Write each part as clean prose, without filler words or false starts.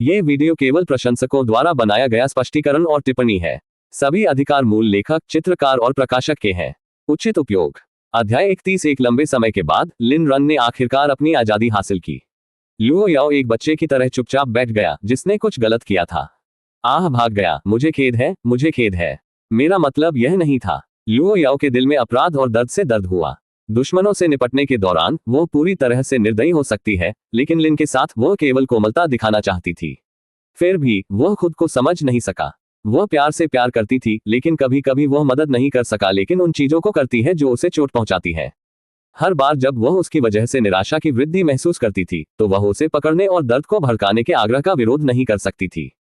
ये वीडियो केवल प्रशंसकों द्वारा बनाया गया स्पष्टीकरण और टिप्पणी है। सभी अधिकार मूल लेखक, चित्रकार और प्रकाशक के हैं। उचित उपयोग। अध्याय 31। एक लंबे समय के बाद लिन रन ने आखिरकार अपनी आजादी हासिल की। लुओ याओ एक बच्चे की तरह चुपचाप बैठ गया जिसने कुछ गलत किया था। आह भाग गया, मुझे खेद है, मुझे खेद है। मेरा मतलब यह नहीं था। लुओ याओ के दिल में अपराध और दर्द से दर्द हुआ। दुश्मनों से निपटने के दौरान वो पूरी तरह से निर्दयी हो सकती है, लेकिन लिन के साथ वो केवल कोमलता दिखाना चाहती थी। फिर भी वह खुद को समझ नहीं सका। वह प्यार से प्यार करती थी, लेकिन कभी कभी वह मदद नहीं कर सका, लेकिन उन चीजों को करती है जो उसे चोट पहुंचाती है। हर बार जब वह उसकी वजह से निराशा की वृद्धि महसूस करती थी, तो वह उसे पकड़ने और दर्द को भड़काने के आग्रह का विरोध नहीं कर सकती थी।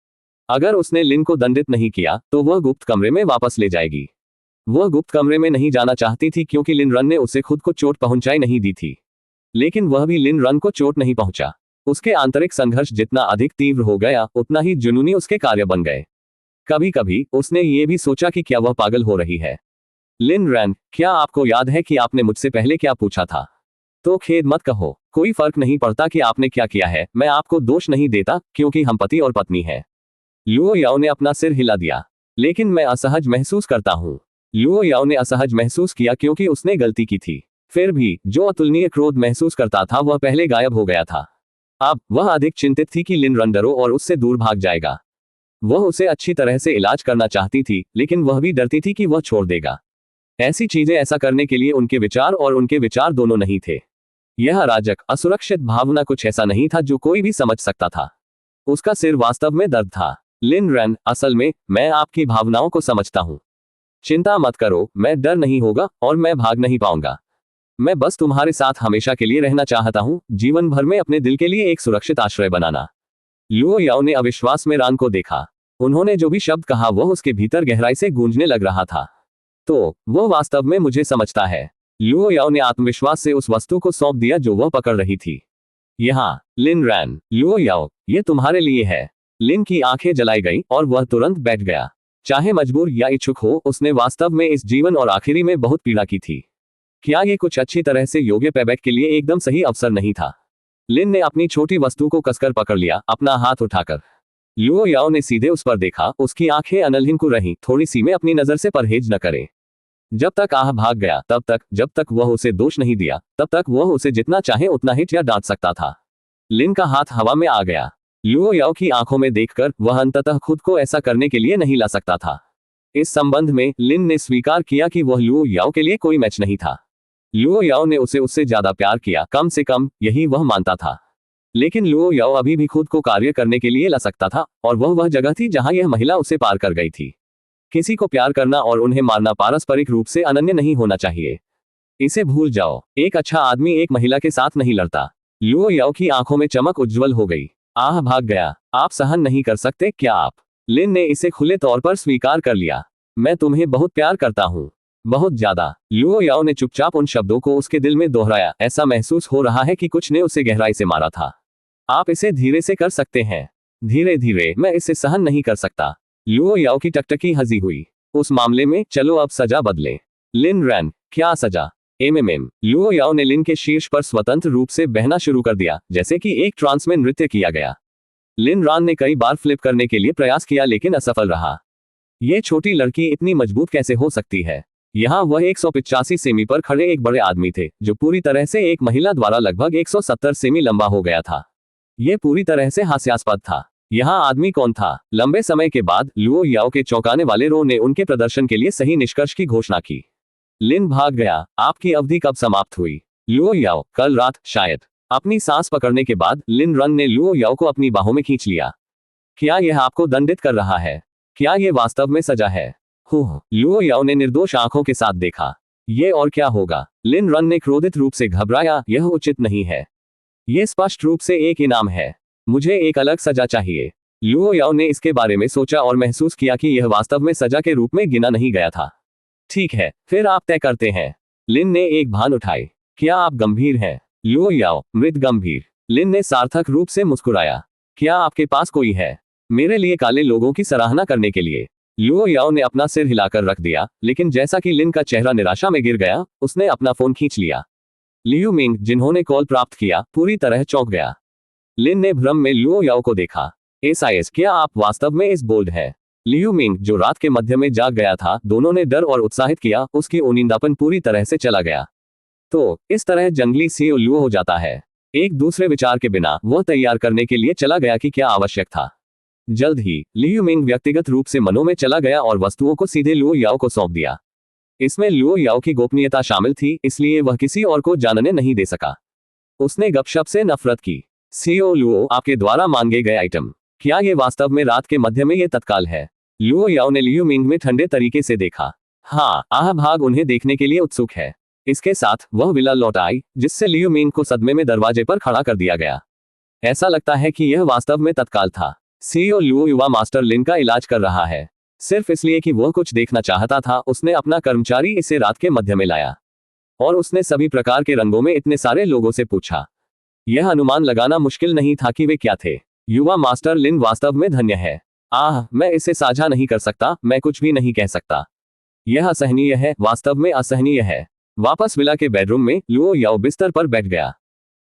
अगर उसने लिन को दंडित नहीं किया, तो वह गुप्त कमरे में वापस ले जाएगी। वह गुप्त कमरे में नहीं जाना चाहती थी क्योंकि लिन रन ने उसे खुद को चोट पहुंचाई नहीं दी थी। लेकिन वह भी लिन रन को चोट नहीं पहुंचा। उसके आंतरिक संघर्ष जितना अधिक तीव्र हो गया, उतना ही जुनूनी उसके कार्य बन गए। कभी कभी उसने ये भी सोचा कि क्या वह पागल हो रही है। लिन रन, क्या आपको याद है कि आपने मुझसे पहले क्या पूछा था? तो खेद मत कहो, कोई फर्क नहीं पड़ता कि आपने क्या किया है, मैं आपको दोष नहीं देता क्योंकि हम पति और पत्नी हैं। लुओ याओ ने अपना सिर हिला दिया। लेकिन मैं असहज महसूस करता हूँ। लुओ याओ ने असहज महसूस किया क्योंकि उसने गलती की थी। फिर भी जो अतुलनीय क्रोध महसूस करता था वह पहले गायब हो गया था। अब वह अधिक चिंतित थी कि लिन रन डरो और उससे दूर भाग जाएगा। वह उसे अच्छी तरह से इलाज करना चाहती थी, लेकिन वह भी डरती थी कि वह छोड़ देगा। ऐसी चीजें ऐसा करने के लिए उनके विचार और उनके विचार दोनों नहीं थे। यह अराजक, असुरक्षित भावना कुछ ऐसा नहीं था जो कोई भी समझ सकता था। उसका सिर वास्तव में दर्द था। लिन रन, असल में मैं आपकी भावनाओं को समझता हूँ। चिंता मत करो, मैं डर नहीं होगा और मैं भाग नहीं पाऊंगा। मैं बस तुम्हारे साथ हमेशा के लिए रहना चाहता हूँ, जीवन भर में अपने दिल के लिए एक सुरक्षित आश्रय बनाना। लुओ याओ ने अविश्वास में रान को देखा। उन्होंने जो भी शब्द कहा वह उसके भीतर गहराई से गूंजने लग रहा था। तो वह वास्तव में मुझे समझता है। लुओ याओ ने आत्मविश्वास से उस वस्तु को सौंप दिया जो वह पकड़ रही थी। यहाँ लिन रन, लुओ याओ, ये तुम्हारे लिए है। लिन की आंखें जलाई गई और वह तुरंत बैठ गया। चाहे मजबूर या इच्छुक हो, उसने वास्तव में इस जीवन और आखिरी में बहुत पीड़ा की थी। क्या ये कुछ अच्छी तरह से योग्य पेबैक के लिए एकदम सही अवसर नहीं था? लिन ने अपनी छोटी वस्तु को कसकर पकड़ लिया, अपना हाथ उठाकर। लुओ याओ ने सीधे उस पर देखा। उसकी आंखें अनलहिन रहीं, थोड़ी सी में अपनी नजर से परहेज न करे। जब तक आह भाग गया तब तक, जब तक वह उसे दोष नहीं दिया, तब तक वह उसे जितना चाहे उतना हिट या डांट सकता था। लिन का हाथ हवा में आ गया। लुओ याओ की आंखों में देखकर वह अंततः खुद को ऐसा करने के लिए नहीं ला सकता था। इस संबंध में लिन ने स्वीकार किया कि वह लुओ याओ के लिए कोई मैच नहीं था। लुओ याओ ने उसे उससे ज्यादा प्यार किया, कम से कम यही वह मानता था। लेकिन लुओ याओ अभी भी खुद को कार्य करने के लिए ला सकता था, और वह जगह थी जहां यह महिला उसे पार कर गई थी। किसी को प्यार करना और उन्हें मारना पारस्परिक रूप से अनन्य नहीं होना चाहिए। इसे भूल जाओ। एक अच्छा आदमी एक महिला के साथ नहीं लड़ता। लुओ याओ की आंखों में चमक उज्जवल हो गई। आह भाग गया। आप सहन नहीं कर सकते क्या आप? लिन ने इसे खुले तौर पर स्वीकार कर लिया। मैं तुम्हें बहुत प्यार करता हूँ, बहुत ज्यादा। लुओ याओ ने चुपचाप उन शब्दों को उसके दिल में दोहराया। ऐसा महसूस हो रहा है कि कुछ ने उसे गहराई से मारा था। आप इसे धीरे से कर सकते हैं। धीरे धीरे। मैं इसे सहन नहीं कर सकता। लुओ याओ की टकटकी हंसी हुई। उस मामले में चलो अब सजा बदले। लिन रन, क्या सजा? लुओ याओ ने लिन के शीर्ष पर स्वतंत्र रूप से बहना शुरू कर दिया, जैसे कि एक ट्रांस में नृत्य किया गया। लिन रन ने कई बार फ्लिप करने के लिए प्रयास किया, लेकिन असफल रहा। यह छोटी लड़की इतनी मजबूत कैसे हो सकती है? यहाँ वह 185 सेमी पर खड़े एक बड़े आदमी थे, जो पूरी तरह से एक महिला द्वारा लगभग 170 सेमी लंबा हो गया था। यह पूरी तरह से हास्यास्पद था। यहाँ आदमी कौन था? लंबे समय के बाद लुओ याओ के चौंकाने वाले रो ने उनके प्रदर्शन के लिए सही निष्कर्ष की घोषणा की। लिन भाग गया। आपकी अवधि कब समाप्त हुई? लुओ याओ, कल रात शायद। अपनी सांस पकड़ने के बाद लिन रन ने लुओ याओ को अपनी बाहों में खींच लिया। क्या यह आपको दंडित कर रहा है? क्या यह वास्तव में सजा है? लुओ याओ ने निर्दोष आंखों के साथ देखा। ये और क्या होगा? लिन रन ने क्रोधित रूप से घबराया। यह उचित नहीं है। यह स्पष्ट रूप से एक इनाम है। मुझे एक अलग सजा चाहिए। लुओ याओ ने इसके बारे में सोचा और महसूस किया कि यह वास्तव में सजा के रूप में गिना नहीं गया था। ठीक है, फिर आप तय करते हैं। लिन ने एक भान उठाई। क्या आप गंभीर हैं? लुओ याओ, मृत गंभीर। लिन ने सार्थक रूप से मुस्कुराया। क्या आपके पास कोई है मेरे लिए काले लोगों की सराहना करने के लिए? लुओ याओ ने अपना सिर हिलाकर रख दिया, लेकिन जैसा कि लिन का चेहरा निराशा में गिर गया, उसने अपना फोन खींच लिया। लियू मिंग, जिन्होंने कॉल प्राप्त किया, पूरी तरह चौंक गया। लिन ने भ्रम में लुओ याओ को देखा। एसआईएस, क्या आप वास्तव में इस बोल्ड है? लियू मिंग, जो रात के मध्य में जाग गया था, दोनों ने डर और उत्साहित किया, उसकी ओनिंदापन पूरी तरह से चला गया। तो इस तरह जंगली सीओ लुओ हो जाता है। एक दूसरे विचार के बिना वह तैयार करने के लिए चला गया कि क्या आवश्यक था। जल्द ही लियू मिंग व्यक्तिगत रूप से मनों में चला गया और वस्तुओं को सीधे लुओ याओ को सौंप दिया। इसमें लुओ याओ की गोपनीयता शामिल थी, इसलिए वह किसी और को जानने नहीं दे सका। उसने गपशप से नफरत की। सीओ लुओ, आपके द्वारा मांगे गए आइटम, क्या ये वास्तव में रात के मध्य में ये तत्काल है? लुओ याओ ने लियू मिंग में ठंडे तरीके से देखा। हाँ, आह भाग उन्हें देखने के लिए उत्सुक है। इसके साथ वह विला लौट आई, जिससे लियू मिंग को सदमे में दरवाजे पर खड़ा कर दिया गया। ऐसा लगता है कि यह वास्तव में तत्काल था। सीईओ लुओ युवा मास्टर लिन का इलाज कर रहा है, सिर्फ इसलिए कि वह कुछ देखना चाहता था। उसने अपना कर्मचारी इसे रात के मध्य में लाया और उसने सभी प्रकार के रंगों में इतने सारे लोगों से पूछा। यह अनुमान लगाना मुश्किल नहीं था कि वे क्या थे। युवा मास्टर लिन वास्तव में धन्य है। आह, मैं इसे साझा नहीं कर सकता, मैं कुछ भी नहीं कह सकता। यह असहनीय है, वास्तव में असहनीय है। वापस विला के बेडरूम में लुओ याओ बिस्तर पर बैठ गया।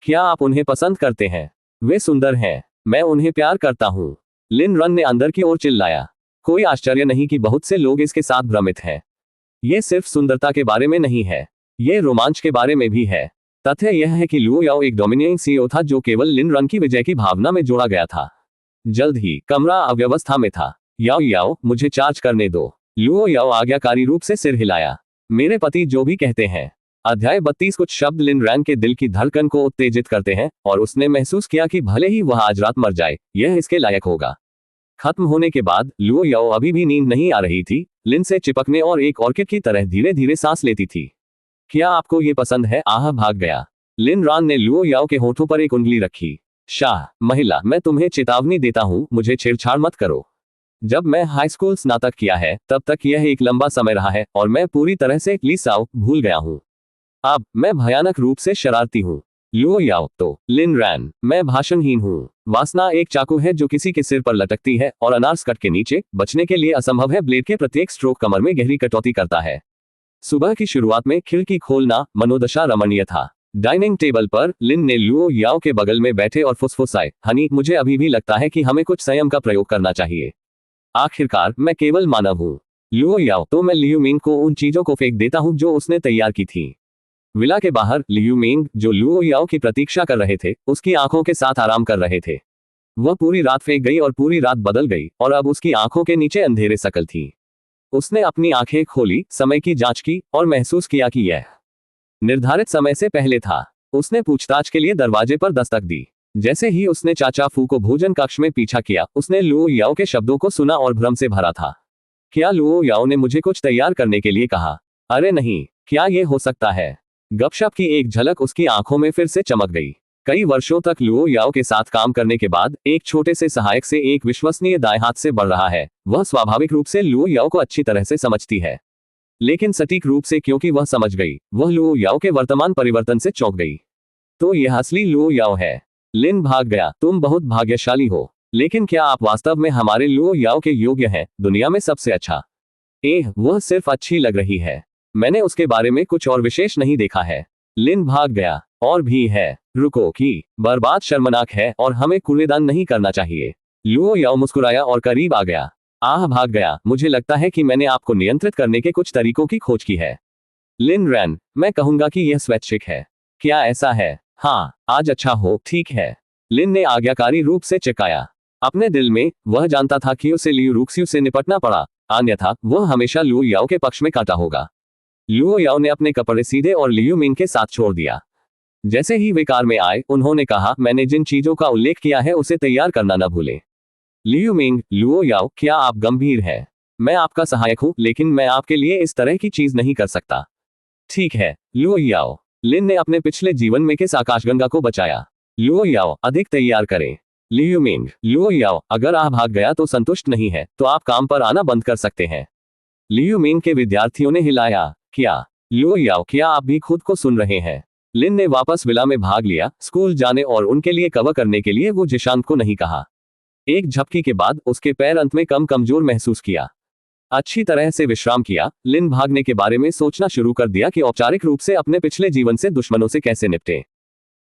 क्या आप उन्हें पसंद करते हैं? वे सुंदर हैं। मैं उन्हें प्यार करता हूँ। लिन रन ने अंदर की ओर चिल्लाया। कोई आश्चर्य नहीं कि बहुत से लोग इसके साथ भ्रमित हैं। ये सिर्फ सुंदरता के बारे में नहीं है, ये रोमांच के बारे में भी है। तथ्य यह है कि लुओ याओ एक डोमिनियन सीईओ था जो केवल लिन रन की विजय की भावना में जोड़ा गया था। जल्द ही कमरा अव्यवस्था में था। याओ याओ, मुझे चार्ज करने दो। लुओ याओ आज्ञाकारी रूप से सिर हिलाया। मेरे पति जो भी कहते हैं। अध्याय 32। कुछ शब्द लिन रैन के दिल की धड़कन को उत्तेजित करते हैं और उसने महसूस किया कि भले ही वह आज रात मर जाए, यह इसके लायक होगा। खत्म होने के बाद लुओ याओ अभी भी नींद नहीं आ रही थी। लिन से चिपकने और एक ऑर्किड की तरह धीरे धीरे सांस लेती थी। क्या आपको ये पसंद है? आह भाग गया। लिन रैन ने लुओ याओ के होठों पर एक उंगली रखी। शाह महिला, मैं तुम्हें चेतावनी देता हूँ, मुझे छेड़छाड़ मत करो। जब मैं हाई स्कूल स्नातक किया है तब तक यह एक लंबा समय रहा है और मैं पूरी तरह से लीसाओ भूल गया हूँ। अब मैं भयानक रूप से शरारती हूँ। लुओ याओ, तो लिन रैन, मैं भाषणहीन हूँ। वासना एक चाकू है जो किसी के सिर पर लटकती है और अनार्स कट के नीचे बचने के लिए असंभव है। ब्लेड के प्रत्येक स्ट्रोक कमर में गहरी कटौती करता है। सुबह की शुरुआत में खिड़की खोलना मनोदशा रमणीय था। डाइनिंग टेबल पर लिन ने लुओ याओ के बगल में बैठे और फुसफुसाए, हनी, मुझे अभी भी लगता है कि हमें कुछ संयम का प्रयोग करना चाहिए। आखिरकार मैं केवल मानव हूँ। लुओ याओ, तो मैं लियू मिंग को उन चीजों को फेंक देता हूँ जो उसने तैयार की थी। विला के बाहर लियू मिंग, जो लुओ याओ की प्रतीक्षा कर रहे थे, उसकी आंखों के साथ आराम कर रहे थे। वह पूरी रात फेंक गई और पूरी रात बदल गई और अब उसकी आंखों के नीचे अंधेरे शकल थी। उसने अपनी आंखें खोली, समय की जांच की और महसूस किया कि यह निर्धारित समय से पहले था। उसने पूछताछ के लिए दरवाजे पर दस्तक दी। जैसे ही उसने चाचा फू को भोजन कक्ष में पीछा किया, उसने लुओ याओ के शब्दों को सुना और भ्रम से भरा था। क्या लुओ याओ ने मुझे कुछ तैयार करने के लिए कहा? अरे नहीं, क्या यह हो सकता है? गपशप की एक झलक उसकी आंखों में फिर से चमक गई। कई वर्षों तक लुओ याओ के साथ काम करने के बाद एक छोटे से सहायक से एक विश्वसनीय दाएं हाथ से बढ़ रहा है। वह स्वाभाविक रूप से लुओ याओ को अच्छी तरह से समझती है, लेकिन सटीक रूप से क्योंकि वह समझ गई, वह लुओ याओ के वर्तमान परिवर्तन से चौंक गई। तो यह असली लुओ याओ है। लिन भाग गया। तुम बहुत भाग्यशाली हो, लेकिन क्या आप वास्तव में हमारे लुओ याओ के योग्य हैं? दुनिया में सबसे अच्छा। वह सिर्फ अच्छी लग रही है। मैंने उसके बारे में कुछ और विशेष नहीं देखा है। लिन भाग गया। और भी है। रुको, कि बर्बाद शर्मनाक है और हमें कूड़ेदान नहीं करना चाहिए। लुओ याओ मुस्कुराया और करीब आ गया। आह भाग गया। मुझे लगता है कि मैंने आपको नियंत्रित करने के कुछ तरीकों की खोज की है। लिन रैन, मैं कहूंगा कि यह स्वैच्छिक है। क्या ऐसा है? हाँ, आज अच्छा हो, ठीक है। लिन ने आज्ञाकारी रूप से चिल्लाया। अपने दिल में वह जानता था कि उसे लियू रुक्स्यू से निपटना पड़ा, अन्यथा वह हमेशा लुओ याओ के पक्ष में काटा होगा। लुओ याओ ने अपने कपड़े सीधे और लियू मिंग के साथ छोड़ दिया। जैसे ही वे कार में आए, उन्होंने कहा, मैंने जिन चीजों का उल्लेख किया है उसे तैयार करना न भूलें। लियू मिंग, लुओ याओ, क्या आप गंभीर हैं? मैं आपका सहायक हूं, लेकिन मैं आपके लिए इस तरह की चीज नहीं कर सकता। ठीक है, लुओ याओ। लिन ने अपने पिछले जीवन में किस आकाशगंगा को बचाया। लुओ याओ, अधिक तैयार करें। लियू मिंग, लुओ याओ, अगर आप भाग गया तो संतुष्ट नहीं है, तो आप काम पर आना बंद कर सकते हैं। लियू मिंग के विद्यार्थियों ने हिलाया। क्या? लुओ याओ, क्या आप भी खुद को सुन रहे हैं? लिन ने वापस विला में भाग लिया, स्कूल जाने और उनके लिए कवर करने के लिए वो जिशांत को नहीं कहा। एक झपकी के बाद उसके पैर अंत में कम कमजोर महसूस किया। अच्छी तरह से विश्राम किया। लिन भागने के बारे में सोचना शुरू कर दिया कि औपचारिक रूप से अपने पिछले जीवन से दुश्मनों से कैसे निपटे।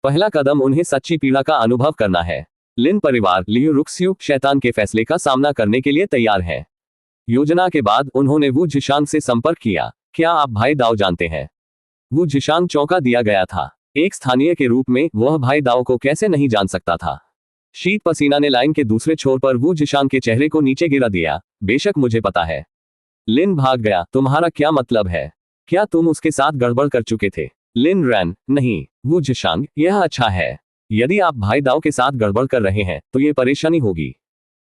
पहला कदम उन्हें सच्ची पीड़ा का अनुभव करना है। लिन परिवार लियू रुक्स्यू शैतान के फैसले का सामना करने के लिए तैयार है। योजना के बाद उन्होंने वू जिशांग से संपर्क किया। क्या आप भाई दाओ जानते हैं? वू जिशांग चौंका दिया गया था। एक स्थानीय के रूप में वह भाई दाओ को कैसे नहीं जान सकता था। शीत पसीना ने लाइन के दूसरे छोर पर वू जिशांग के चेहरे को नीचे गिरा दिया। बेशक मुझे पता है। लिन भाग गया। तुम्हारा क्या मतलब है? क्या तुम उसके साथ गड़बड़ कर चुके थे? लिन रैन, नहीं। वू जिशांग, यह अच्छा है। यदि आप भाई दाओ के साथ गड़बड़ कर रहे हैं तो ये परेशानी होगी।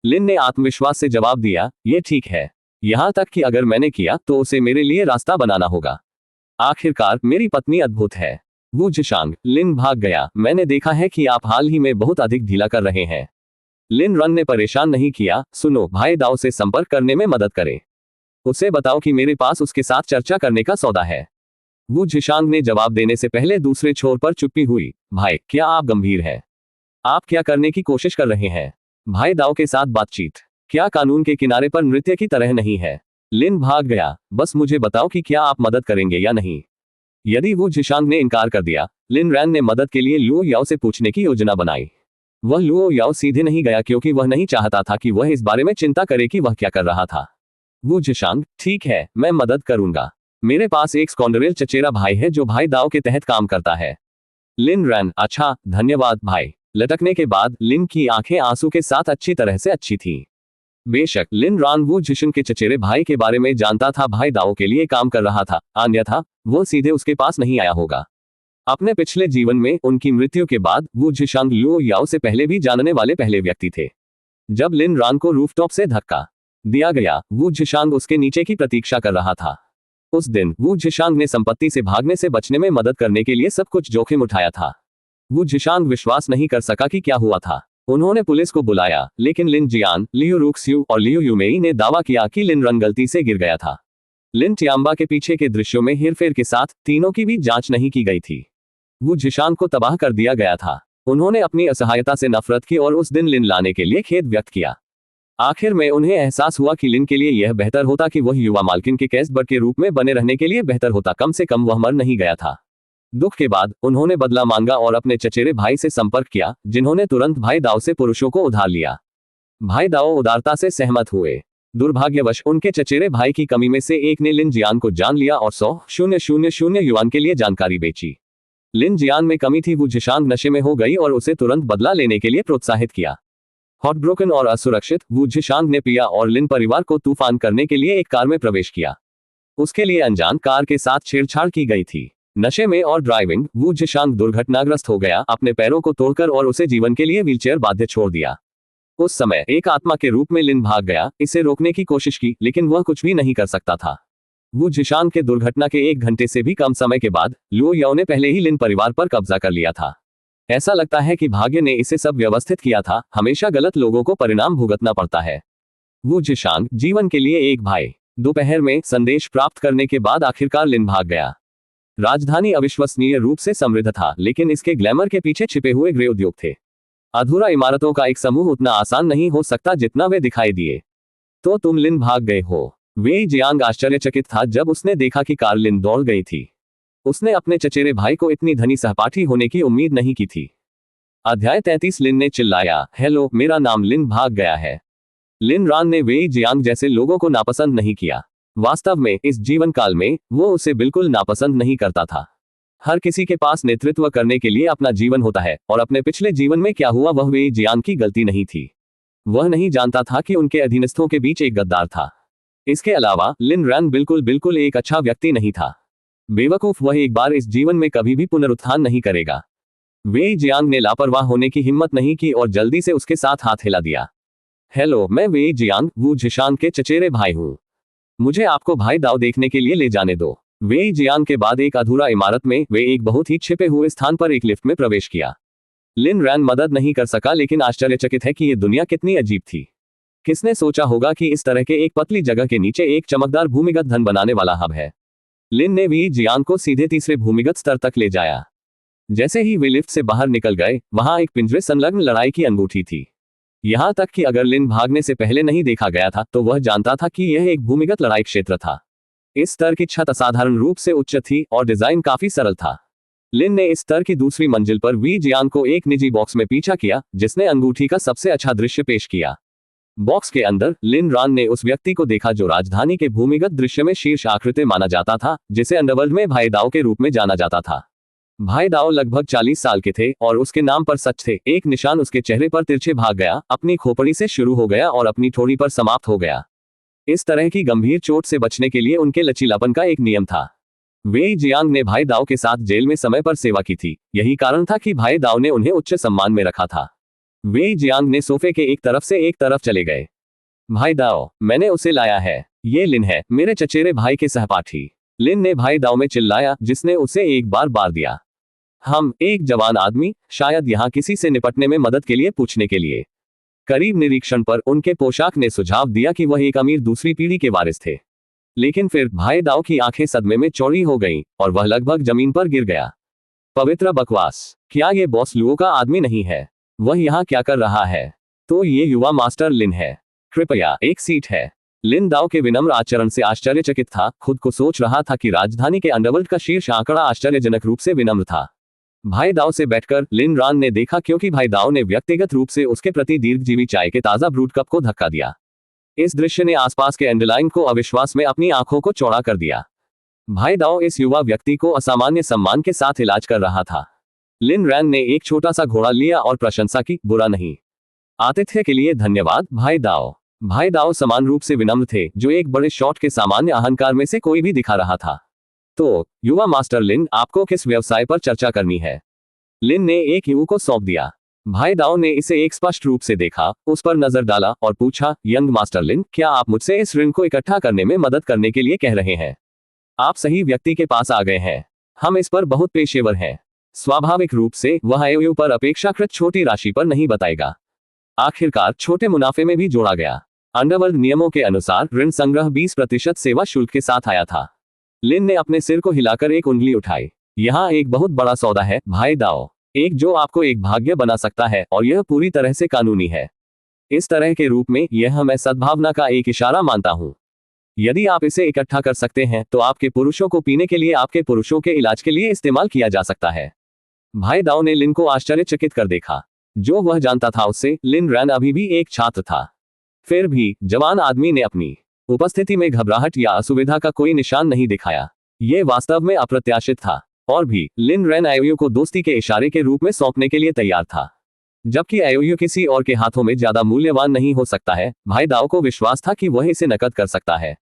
लिन ने आत्मविश्वास से जवाब दिया, ये ठीक है। यहां तक कि अगर मैंने किया तो उसे मेरे लिए रास्ता बनाना होगा। आखिरकार मेरी पत्नी अद्भुत है। वू जिशांग, लिन भाग गया। मैंने देखा है कि आप हाल ही में बहुत अधिक ढीला कर रहे हैं। लिन रन ने परेशान नहीं किया। सुनो, भाई दाओ से संपर्क करने में मदद करें। उसे बताओ कि मेरे पास उसके साथ चर्चा करने का सौदा है। वू जिशांग ने जवाब देने से पहले दूसरे छोर पर चुप्पी हुई। भाई, क्या आप गंभीर हैं? आप क्या करने की कोशिश कर रहे हैं? भाई दाओ के साथ बातचीत क्या कानून के किनारे पर नृत्य की तरह नहीं है? लिन भाग गया। बस मुझे बताओ कि क्या आप मदद करेंगे या नहीं। यदि वू जिशांग ने इनकार कर दिया, लिन रैन ने मदद के लिए लुओ याओ से पूछने की योजना बनाई। वह लुओ याओ सीधे नहीं गया क्योंकि वह नहीं चाहता था कि वह इस बारे में चिंता करे कि वह क्या कर रहा था। वू जिशांग, ठीक है, मैं मदद करूंगा। मेरे पास एक स्कॉन्डरेल चचेरा भाई है जो भाई दाओ के तहत काम करता है। लिन रैन, अच्छा, धन्यवाद भाई। लटकने के बाद लिन की आंखें आंसू के साथ अच्छी तरह से अच्छी थीं। बेशक लिन रॉन वू जिशन के चचेरे भाई के बारे में जानता था, भाई दाओ के लिए काम कर रहा था, अन्यथा वो सीधे उसके पास नहीं आया होगा। अपने पिछले जीवन में उनकी मृत्यु के बाद वू जिशांग लुओ याओ से पहले भी जानने वाले पहले व्यक्ति थे। जब लिन रॉन को रूफटॉप से धक्का दिया गया, वू जिशांग उसके नीचे की प्रतीक्षा कर रहा था। उस दिन वू जिशांग ने संपत्ति से भागने से बचने में मदद करने के लिए सब कुछ जोखिम उठाया था। वू जिशांग विश्वास नहीं कर सका कि क्या हुआ था। उन्होंने पुलिस को बुलाया, लेकिन लिन जियान, लियू रुक्स्यू और लियू यूमेई ने दावा किया कि लिन रन गलती से गिर गया था। लिन टियाम्बा के पीछे के दृश्यों में हेरफेर के साथ तीनों की भी जांच नहीं की गई थी। वू जिशांग को तबाह कर दिया गया था। उन्होंने अपनी असहायता से नफरत की और उस दिन लिन लाने के लिए खेद व्यक्त किया। आखिर में उन्हें एहसास हुआ कि लिन के लिए यह बेहतर होता कि वह युवा मालकिन के कैसबर के रूप में बने रहने के लिए बेहतर होता, कम से कम वह मर नहीं गया था। दुख के बाद उन्होंने बदला मांगा और अपने चचेरे भाई से संपर्क किया, जिन्होंने तुरंत भाई दाओ से पुरुषों को उधार लिया। भाई दाओ उदारता से सहमत हुए। दुर्भाग्यवश उनके चचेरे भाई की कमी में से एक ने लिन जियान को जान लिया और 100,000 युआन के लिए जानकारी बेची। लिन जियान में कमी थी। वू जिशांग नशे में हो गई और उसे तुरंत बदला लेने के लिए प्रोत्साहित किया। हॉटब्रोकन और असुरक्षित, वू जिशांग ने पिया और लिन परिवार को तूफान करने के लिए एक कार में प्रवेश किया। उसके लिए अनजान कार के साथ छेड़छाड़ की गई थी। नशे में और ड्राइविंग, वू जिशांग दुर्घटनाग्रस्त हो गया, अपने पैरों को तोड़कर, और उसे जीवन के लिए व्हीलचेयर बाध्य छोड़ दिया। उस समय एक आत्मा के रूप में लिन भाग गया, इसे रोकने की कोशिश की, लेकिन वह कुछ भी नहीं कर सकता था। वू जिशांग के दुर्घटना के 1 घंटे से भी कम समय के बाद लुओ याओ ने पहले ही लिन परिवार पर कब्जा कर लिया था। ऐसा लगता है कि भाग्य ने इसे सब व्यवस्थित किया था। हमेशा गलत लोगों को परिणाम भुगतना पड़ता है। वू जिशांग, जीवन के लिए एक भाई। दोपहर में संदेश प्राप्त करने के बाद आखिरकार लिन भाग गया। राजधानी अविश्वसनीय रूप से समृद्ध था, लेकिन इसके ग्लैमर के पीछे छिपे हुए गृह उद्योग थे। अधूरा इमारतों का एक समूह उतना आसान नहीं हो सकता जितना वे दिखाई दिए। तो तुम लिन भाग गए हो? वेई जियांग आश्चर्यचकित था जब उसने देखा कि कार लिन दौड़ गई थी। उसने अपने चचेरे भाई को इतनी धनी सहपाठी होने की उम्मीद नहीं की थी। अध्याय 33। लिन ने चिल्लाया, हेलो, मेरा नाम लिन भाग गया है। लिन रॉन ने वेई जियांग जैसे लोगों को नापसंद नहीं किया। वास्तव में इस जीवन काल में वो उसे बिल्कुल नापसंद नहीं करता था। हर किसी के पास नेतृत्व करने के लिए अपना जीवन होता है, और अपने पिछले जीवन में क्या हुआ वह वेई जियांग की गलती नहीं थी। वह नहीं जानता था कि उनके अधीनस्थों के बीच एक गद्दार था। इसके अलावा लिन रैन बिल्कुल एक अच्छा व्यक्ति नहीं था। बेवकूफ, वह एक बार इस जीवन में कभी भी पुनरुत्थान नहीं करेगा। वेई जियांग ने लापरवाह होने की हिम्मत नहीं की और जल्दी से उसके साथ हाथ हिला दिया। हेलो, मैं वेई जियांग, वू जिशांग के चचेरे भाई हूँ। मुझे आपको भाई दाओ देखने के लिए ले जाने दो। वेई जियांग के बाद एक अधूरा इमारत में वे एक बहुत ही छिपे हुए स्थान पर एक लिफ्ट में प्रवेश किया। लिन रैन मदद नहीं कर सका, लेकिन आश्चर्यचकित है कि ये दुनिया कितनी अजीब थी। किसने सोचा होगा कि इस तरह के एक पतली जगह के नीचे एक चमकदार भूमिगत धन बनाने वाला हब है। लिन ने वेई जियांग को सीधे तीसरे भूमिगत स्तर तक ले जाया। जैसे ही वे लिफ्ट से बाहर निकल गए, वहां एक पिंजरे संलग्न लड़ाई की अंगूठी थी। यहां तक कि अगर लिन भागने से पहले नहीं देखा गया था तो वह जानता था कि यह एक भूमिगत लड़ाई क्षेत्र था। इस स्तर की छत असाधारण रूप से उच्च थी और डिजाइन काफी सरल था। लिन ने इस स्तर की दूसरी मंजिल पर वी जियांग को एक निजी बॉक्स में पीछा किया, जिसने अंगूठी का सबसे अच्छा दृश्य पेश किया। बॉक्स के अंदर लिन रान ने उस व्यक्ति को देखा जो राजधानी के भूमिगत दृश्य में शीर्ष आकृति माना जाता था, जिसे अंडरवर्ल्ड में भाई दाओ के रूप में जाना जाता था। भाई दाओ लगभग 40 साल के थे और उसके नाम पर सच थे। एक निशान उसके चेहरे पर तिरछे भाग गया, अपनी खोपड़ी से शुरू हो गया और अपनी ठोड़ी पर समाप्त हो गया। इस तरह की गंभीर चोट से बचने के लिए उनके लचीलापन का एक नियम था। वेई जियांग ने भाई दाओ के साथ जेल में समय पर सेवा की थी, यही कारण था कि भाई दाओ ने उन्हें उच्च सम्मान में रखा था। वेई जियांग ने सोफे के एक तरफ से एक तरफ चले गए। भाई दाओ, मैंने उसे लाया है। ये लिन है, मेरे चचेरे भाई के सहपाठी। लिन ने भाई दाओ में चिल्लाया, जिसने उसे एक बार दिया। हम एक जवान आदमी, शायद यहाँ किसी से निपटने में मदद के लिए पूछने के लिए। करीब निरीक्षण पर उनके पोशाक ने सुझाव दिया कि वह एक अमीर दूसरी पीढ़ी के वारिस थे। लेकिन फिर भाई दाओ की आंखें सदमे में चौड़ी हो गईं और वह लगभग जमीन पर गिर गया। पवित्र बकवास, क्या ये बॉस लुओ का आदमी नहीं है? वह यहाँ क्या कर रहा है? तो ये युवा मास्टर लिन है। कृपया एक सीट है। लिन दाओ के विनम्र आचरण से आश्चर्यचकित था, खुद को सोच रहा था कि राजधानी के अंडरवर्ल्ड का शीर्ष आंकड़ा आश्चर्यजनक रूप से विनम्र था। भाई दाओ से बैठकर लिन रान ने देखा, क्योंकि भाई दाओ ने व्यक्तिगत रूप से उसके प्रति दीर्घजीवी चाय के ताजा ब्रूड कप को धक्का दिया। इस दृश्य ने आसपास के एंडरलाइन को अविश्वास में अपनी आंखों को चौड़ा कर दिया। भाई दाओ इस युवा व्यक्ति को असामान्य सम्मान के साथ इलाज कर रहा था। लिन रैन ने एक छोटा सा घोड़ा लिया और प्रशंसा की, बुरा नहीं। आतिथ्य के लिए धन्यवाद भाई दाओ। भाई दाओ समान रूप से विनम्र थे, जो एक बड़े शॉट के सामान्य अहंकार में से कोई भी दिखा रहा था। तो युवा मास्टर लिन, आपको किस व्यवसाय पर चर्चा करनी है? लिन ने एक युवा को सौंप दिया। भाई दाओ ने इसे एक स्पष्ट रूप से देखा, उस पर नजर डाला और पूछा, यंग मास्टर लिन, क्या आप मुझसे इस ऋण को इकट्ठा करने में मदद करने के लिए कह रहे हैं? आप सही व्यक्ति के पास आ गए हैं। हम इस पर बहुत पेशेवर हैं। स्वाभाविक रूप से वह आयु पर अपेक्षाकृत छोटी राशि पर नहीं बताएगा। आखिरकार छोटे मुनाफे में भी जोड़ा गया। अंडरवर्ल्ड नियमों के अनुसार ऋण संग्रह 20% सेवा शुल्क के साथ आया था। लिन ने अपने सिर को हिलाकर एक उंगली उठाई। यहाँ एक बहुत बड़ा सौदा है भाई दाओ, एक जो आपको एक भाग्य बना सकता है, और यह पूरी तरह से कानूनी है। इस तरह के रूप में यह मैं सद्भावना का एक इशारा मानता हूँ। यदि आप इसे इकट्ठा कर सकते हैं तो आपके पुरुषों को पीने के लिए, आपके पुरुषों के इलाज के लिए इस्तेमाल किया जा सकता है। भाई दाओ ने लिन को आश्चर्यचकित कर देखा। जो वह जानता था उससे, लिन रैन अभी भी एक छात्र था। फिर भी जवान आदमी ने अपनी उपस्थिति में घबराहट या असुविधा का कोई निशान नहीं दिखाया। यह वास्तव में अप्रत्याशित था। और भी लिन रैन आयु को दोस्ती के इशारे के रूप में सौंपने के लिए तैयार था। जबकि आयु किसी और के हाथों में ज्यादा मूल्यवान नहीं हो सकता है, भाई दाओ को विश्वास था कि वह इसे नकद कर सकता है।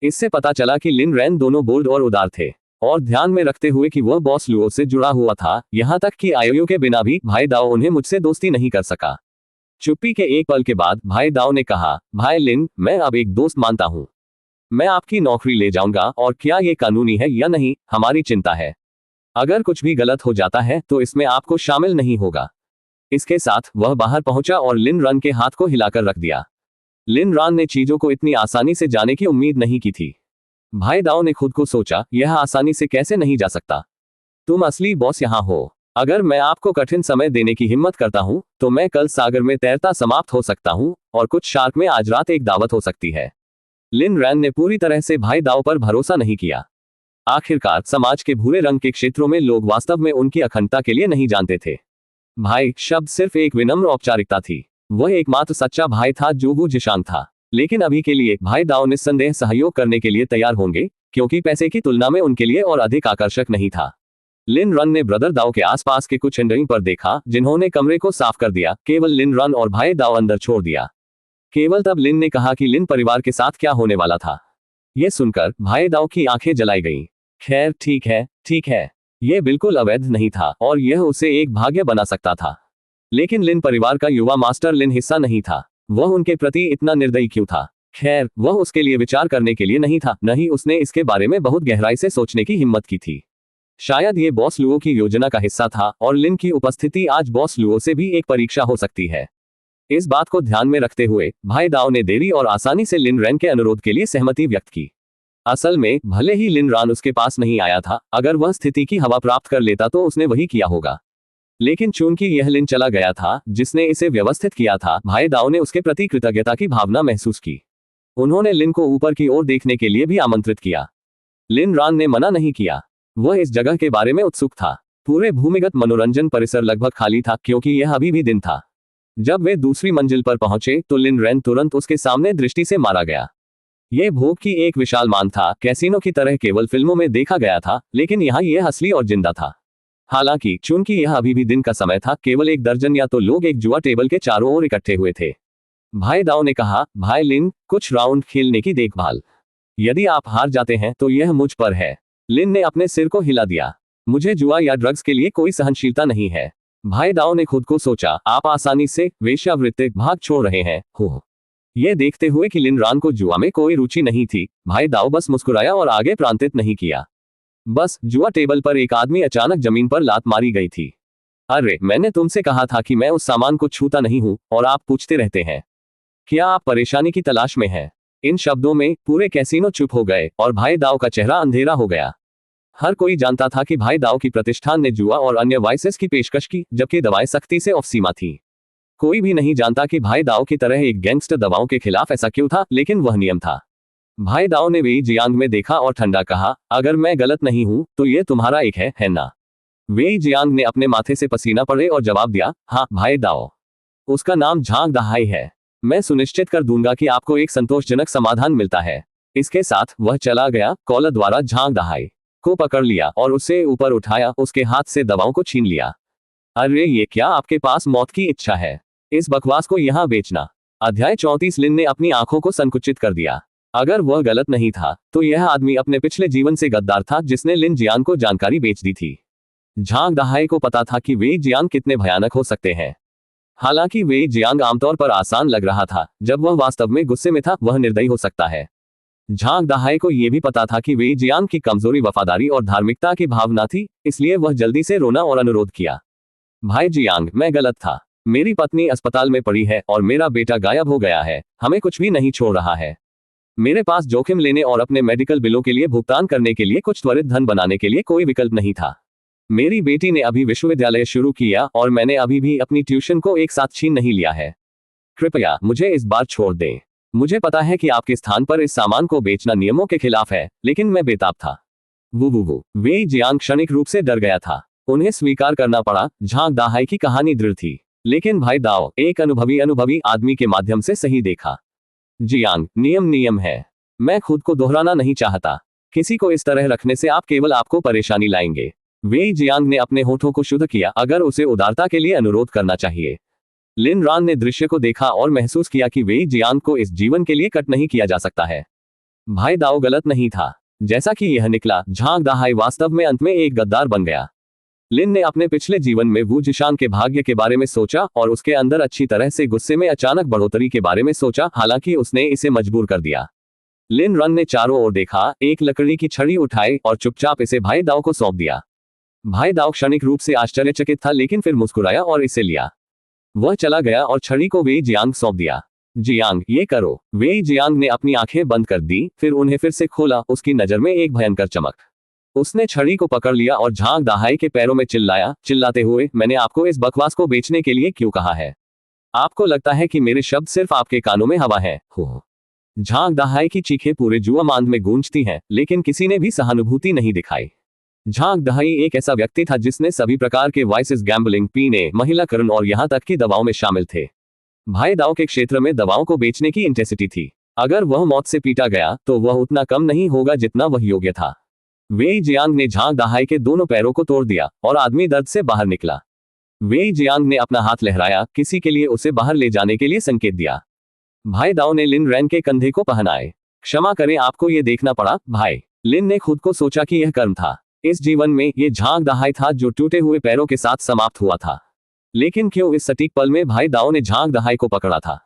इससे पता चला कि लिन रैन दोनों बोल्ड और उदार थे, और ध्यान में रखते हुए कि वह बॉस लुओ से जुड़ा हुआ था, यहां तक कि आयु के बिना भी भाई दाओ उन्हें मुझसे दोस्ती नहीं कर सका। चुप्पी के एक पल के बाद भाई दाओ ने कहा, भाई लिन, मैं अब एक दोस्त मानता हूं। मैं आपकी नौकरी ले जाऊंगा, और क्या ये कानूनी है या नहीं, हमारी चिंता है। अगर कुछ भी गलत हो जाता है तो इसमें आपको शामिल नहीं होगा। इसके साथ वह बाहर पहुंचा और लिन रन के हाथ को हिलाकर रख दिया। लिन रन ने चीजों को इतनी आसानी से जाने की उम्मीद नहीं की थी। भाई दाओ ने खुद को सोचा, यह आसानी से कैसे नहीं जा सकता। तुम असली बॉस यहां हो। अगर मैं आपको कठिन समय देने की हिम्मत करता हूं, तो मैं कल सागर में तैरता समाप्त हो सकता हूं, और कुछ शार्क में आज रात एक दावत हो सकती है। लिन रैन ने पूरी तरह से भाई दाओ पर भरोसा नहीं किया। आखिरकार समाज के भूरे रंग के क्षेत्रों में लोग वास्तव में उनकी अखंडता के लिए नहीं जानते थे। भाई शब्द सिर्फ एक विनम्र औपचारिकता थी। वह एकमात्र सच्चा भाई था जो वो जिशांग था। लेकिन अभी के लिए भाई दाओ निस्संदेह सहयोग करने के लिए तैयार होंगे, क्योंकि पैसे की तुलना में उनके लिए और अधिक आकर्षक नहीं था। लिन रन ने ब्रदर दाओ के आसपास के कुछ एंडरिंग पर देखा, जिन्होंने कमरे को साफ कर दिया। केवल लिन रन और भाई दाओ अंदर छोड़ दिया। केवल तब लिन ने कहा कि लिन परिवार के साथ क्या होने वाला था। यह सुनकर भाई दाओ की आंखें जलाई गईं। खैर ठीक है, ठीक है। यह बिल्कुल अवैध नहीं था, और यह उसे एक भाग्य बना सकता था। लेकिन लिन परिवार का युवा मास्टर लिन हिस्सा नहीं था। वह उनके प्रति इतना निर्दयी क्यों था? खैर, वह उसके लिए विचार करने के लिए नहीं था, न ही उसने इसके बारे में बहुत गहराई से सोचने की हिम्मत की थी। शायद ये बॉस लुओ की योजना का हिस्सा था, और लिन की उपस्थिति आज बॉस लुओ से भी एक परीक्षा हो सकती है। इस बात को ध्यान में रखते हुए भाई दाओ ने देरी और आसानी से लिन रैन के अनुरोध के लिए सहमति व्यक्त की। असल में भले ही लिन रैन उसके पास नहीं आया था, अगर वह स्थिति की हवा प्राप्त कर लेता तो उसने वही किया होगा। लेकिन चूंकि यह लिन चला गया था जिसने इसे व्यवस्थित किया था, भाई दाओ ने उसके प्रति कृतज्ञता की भावना महसूस की। उन्होंने लिन को ऊपर की ओर देखने के लिए भी आमंत्रित किया। लिन रैन ने मना नहीं किया। वह इस जगह के बारे में उत्सुक था। पूरे भूमिगत मनोरंजन परिसर लगभग खाली था क्योंकि यह अभी भी दिन था। जब वे दूसरी मंजिल पर पहुंचे तो लिन रैन तुरंत उसके सामने दृष्टि से मारा गया। यह भोग की एक विशाल मान था, कैसीनो की तरह केवल फिल्मों में देखा गया था, लेकिन यहाँ यह असली और जिंदा था। हालांकि चूंकि यह अभी भी दिन का समय था, केवल 1 दर्जन या तो लोग एक जुआ टेबल के चारों ओर इकट्ठे हुए थे। भाई दाओ ने कहा, भाई लिन, कुछ राउंड खेलने की देखभाल। यदि आप हार जाते हैं तो यह मुझ पर है। लिन ने अपने सिर को हिला दिया। मुझे जुआ या ड्रग्स के लिए कोई सहनशीलता नहीं है। भाई दाओ ने खुद को सोचा, आप आसानी से वेश्यावृत्ति भाग छोड़ रहे हैं। हो यह देखते हुए कि लिन रान को जुआ में कोई रुचि नहीं थी, भाई दाओ बस मुस्कुराया और आगे प्रांतित नहीं किया। बस जुआ टेबल पर एक आदमी अचानक जमीन पर लात मारी गई थी। अरे, मैंने तुमसे कहा था कि मैं उस सामान को छूता नहीं हूं, और आप पूछते रहते हैं। क्या आप परेशानी की तलाश में हैं? इन शब्दों में पूरे कैसीनो चुप हो गए और भाई दाओ का चेहरा अंधेरा हो गया। हर कोई जानता था कि भाई दाओ की प्रतिष्ठान ने जुआ और अन्य वाइसेस की पेशकश की, जबकि दवाएं सख्ती से ऑफ सीमा थी। कोई भी नहीं जानता कि भाई दाओ की तरह एक गैंगस्टर दवाओं के खिलाफ ऐसा क्यों था, लेकिन वह नियम था। भाई दाओ ने वेई जियांग में देखा और ठंडा कहा, अगर मैं गलत नहीं हूं तो ये तुम्हारा एक है ना? वेई जियांग ने अपने माथे से पसीना पड़े और जवाब दिया, हाँ भाई दाओ। उसका नाम झांग दहाई है। मैं सुनिश्चित कर दूंगा कि आपको एक संतोषजनक समाधान मिलता है। इसके साथ वह चला गया, कॉलर द्वारा झांग दहाई को पकड़ लिया और उसे ऊपर उठाया, उसके हाथ से दवाओं को छीन लिया। अरे, ये क्या आपके पास मौत की इच्छा है? इस बकवास को यहाँ बेचना। अध्याय 34। लिन ने अपनी आंखों को संकुचित कर दिया। अगर वह गलत नहीं था तो यह आदमी अपने पिछले जीवन से गद्दार था, जिसने लिन जियांग को जानकारी बेच दी थी। झांग दहाई को पता था कि वेई जियांग कितने भयानक हो सकते हैं। हालांकि वेई जियांग आमतौर पर आसान लग रहा था, जब वह वास्तव में गुस्से में था वह निर्दयी हो सकता है। झांग दहाई को यह भी पता था कि वेई जियांग की कमजोरी वफादारी और धार्मिकता की भावना थी, इसलिए वह जल्दी से रोना और अनुरोध किया। भाई जियांग, मैं गलत था। मेरी पत्नी अस्पताल में पड़ी है और मेरा बेटा गायब हो गया है। हमें कुछ भी नहीं छोड़ रहा है। मेरे पास जोखिम लेने और अपने मेडिकल बिलों के लिए भुगतान करने के लिए कुछ त्वरित धन बनाने के लिए कोई विकल्प नहीं था। मेरी बेटी ने अभी विश्वविद्यालय शुरू किया और मैंने अभी भी अपनी ट्यूशन को एक साथ छीन नहीं लिया है। कृपया मुझे इस बार छोड़ दें। मुझे पता है कि आपके स्थान पर इस सामान को बेचना नियमों के खिलाफ है, लेकिन मैं बेताब था। वो वेई जियांग क्षणिक रूप से डर गया था। उन्हें स्वीकार करना पड़ा, झांग दहाई की कहानी दृढ़ थी, लेकिन भाई दाओ एक अनुभवी आदमी के माध्यम से सही देखा। जियांग, नियम है। मैं खुद को दोहराना नहीं चाहता। किसी को इस तरह रखने से आप केवल आपको परेशानी लाएंगे। वेई जियांग ने अपने होठों को शुद्ध किया, अगर उसे उदारता के लिए अनुरोध करना चाहिए। लिन रान ने दृश्य को देखा और महसूस किया कि वेई जियांग को इस जीवन के लिए कट नहीं किया जा सकता है। भाई दाओ गलत नहीं था। जैसा कि यह निकला, झांग दहाई वास्तव में अंत में एक गद्दार बन गया। लिन ने अपने पिछले जीवन में वू जिशान के भाग्य के बारे में सोचा और उसके अंदर अच्छी तरह से गुस्से में अचानक बढ़ोतरी के बारे में सोचा, हालांकि उसने इसे मजबूर कर दिया। लिन रन ने चारों ओर देखा, एक लकड़ी की छड़ी उठाई और चुपचाप इसे भाई दाओ को सौंप दिया। भाई दाओ क्षणिक रूप से आश्चर्यचकित था, लेकिन फिर मुस्कुराया और इसे लिया। वह चला गया और छड़ी को वेई जियांग सौंप दिया। जियांग, ये करो। वेई जियांग ने अपनी आंखें बंद कर दी, फिर उन्हें फिर से खोला, उसकी नजर में एक भयंकर चमक। उसने छड़ी को पकड़ लिया और झांग दहाई के पैरों में चिल्लाया, चिल्लाते हुए, मैंने आपको इस बकवास को बेचने के लिए क्यों कहा है? आपको लगता है कि मेरे शब्द सिर्फ आपके कानों में हवा है? हो। झांग दहाई की चीखें पूरे जुआ मांद में गूंजती हैं, लेकिन किसी ने भी सहानुभूति नहीं दिखाई। झांग दहाई एक ऐसा व्यक्ति था जिसने सभी प्रकार के वाइसेस, गैम्बलिंग, पीने, महिलाकरण और यहां तक कि दवाओं में शामिल थे। भाई दाओ के क्षेत्र में दवाओं को बेचने की इंटेंसिटी थी। अगर वह मौत से पीटा गया तो वह उतना कम नहीं होगा जितना वह योग्य था। वेई जियांग ने झांग दहाई के दोनों पैरों को तोड़ दिया और आदमी दर्द से बाहर निकला। वेई जियांग ने अपना हाथ लहराया, किसी के लिए उसे बाहर ले जाने के लिए संकेत दिया। भाई दाओ ने लिन रैन के कंधे को पहनाए। क्षमा करें, आपको यह देखना पड़ा, भाई। लिन ने खुद को सोचा कि यह कर्म था। इस जीवन में यह झांग दहाई था जो टूटे हुए पैरों के साथ समाप्त हुआ था। लेकिन क्यों इस सटीक पल में भाई दाओ ने झांग दहाई को पकड़ा था?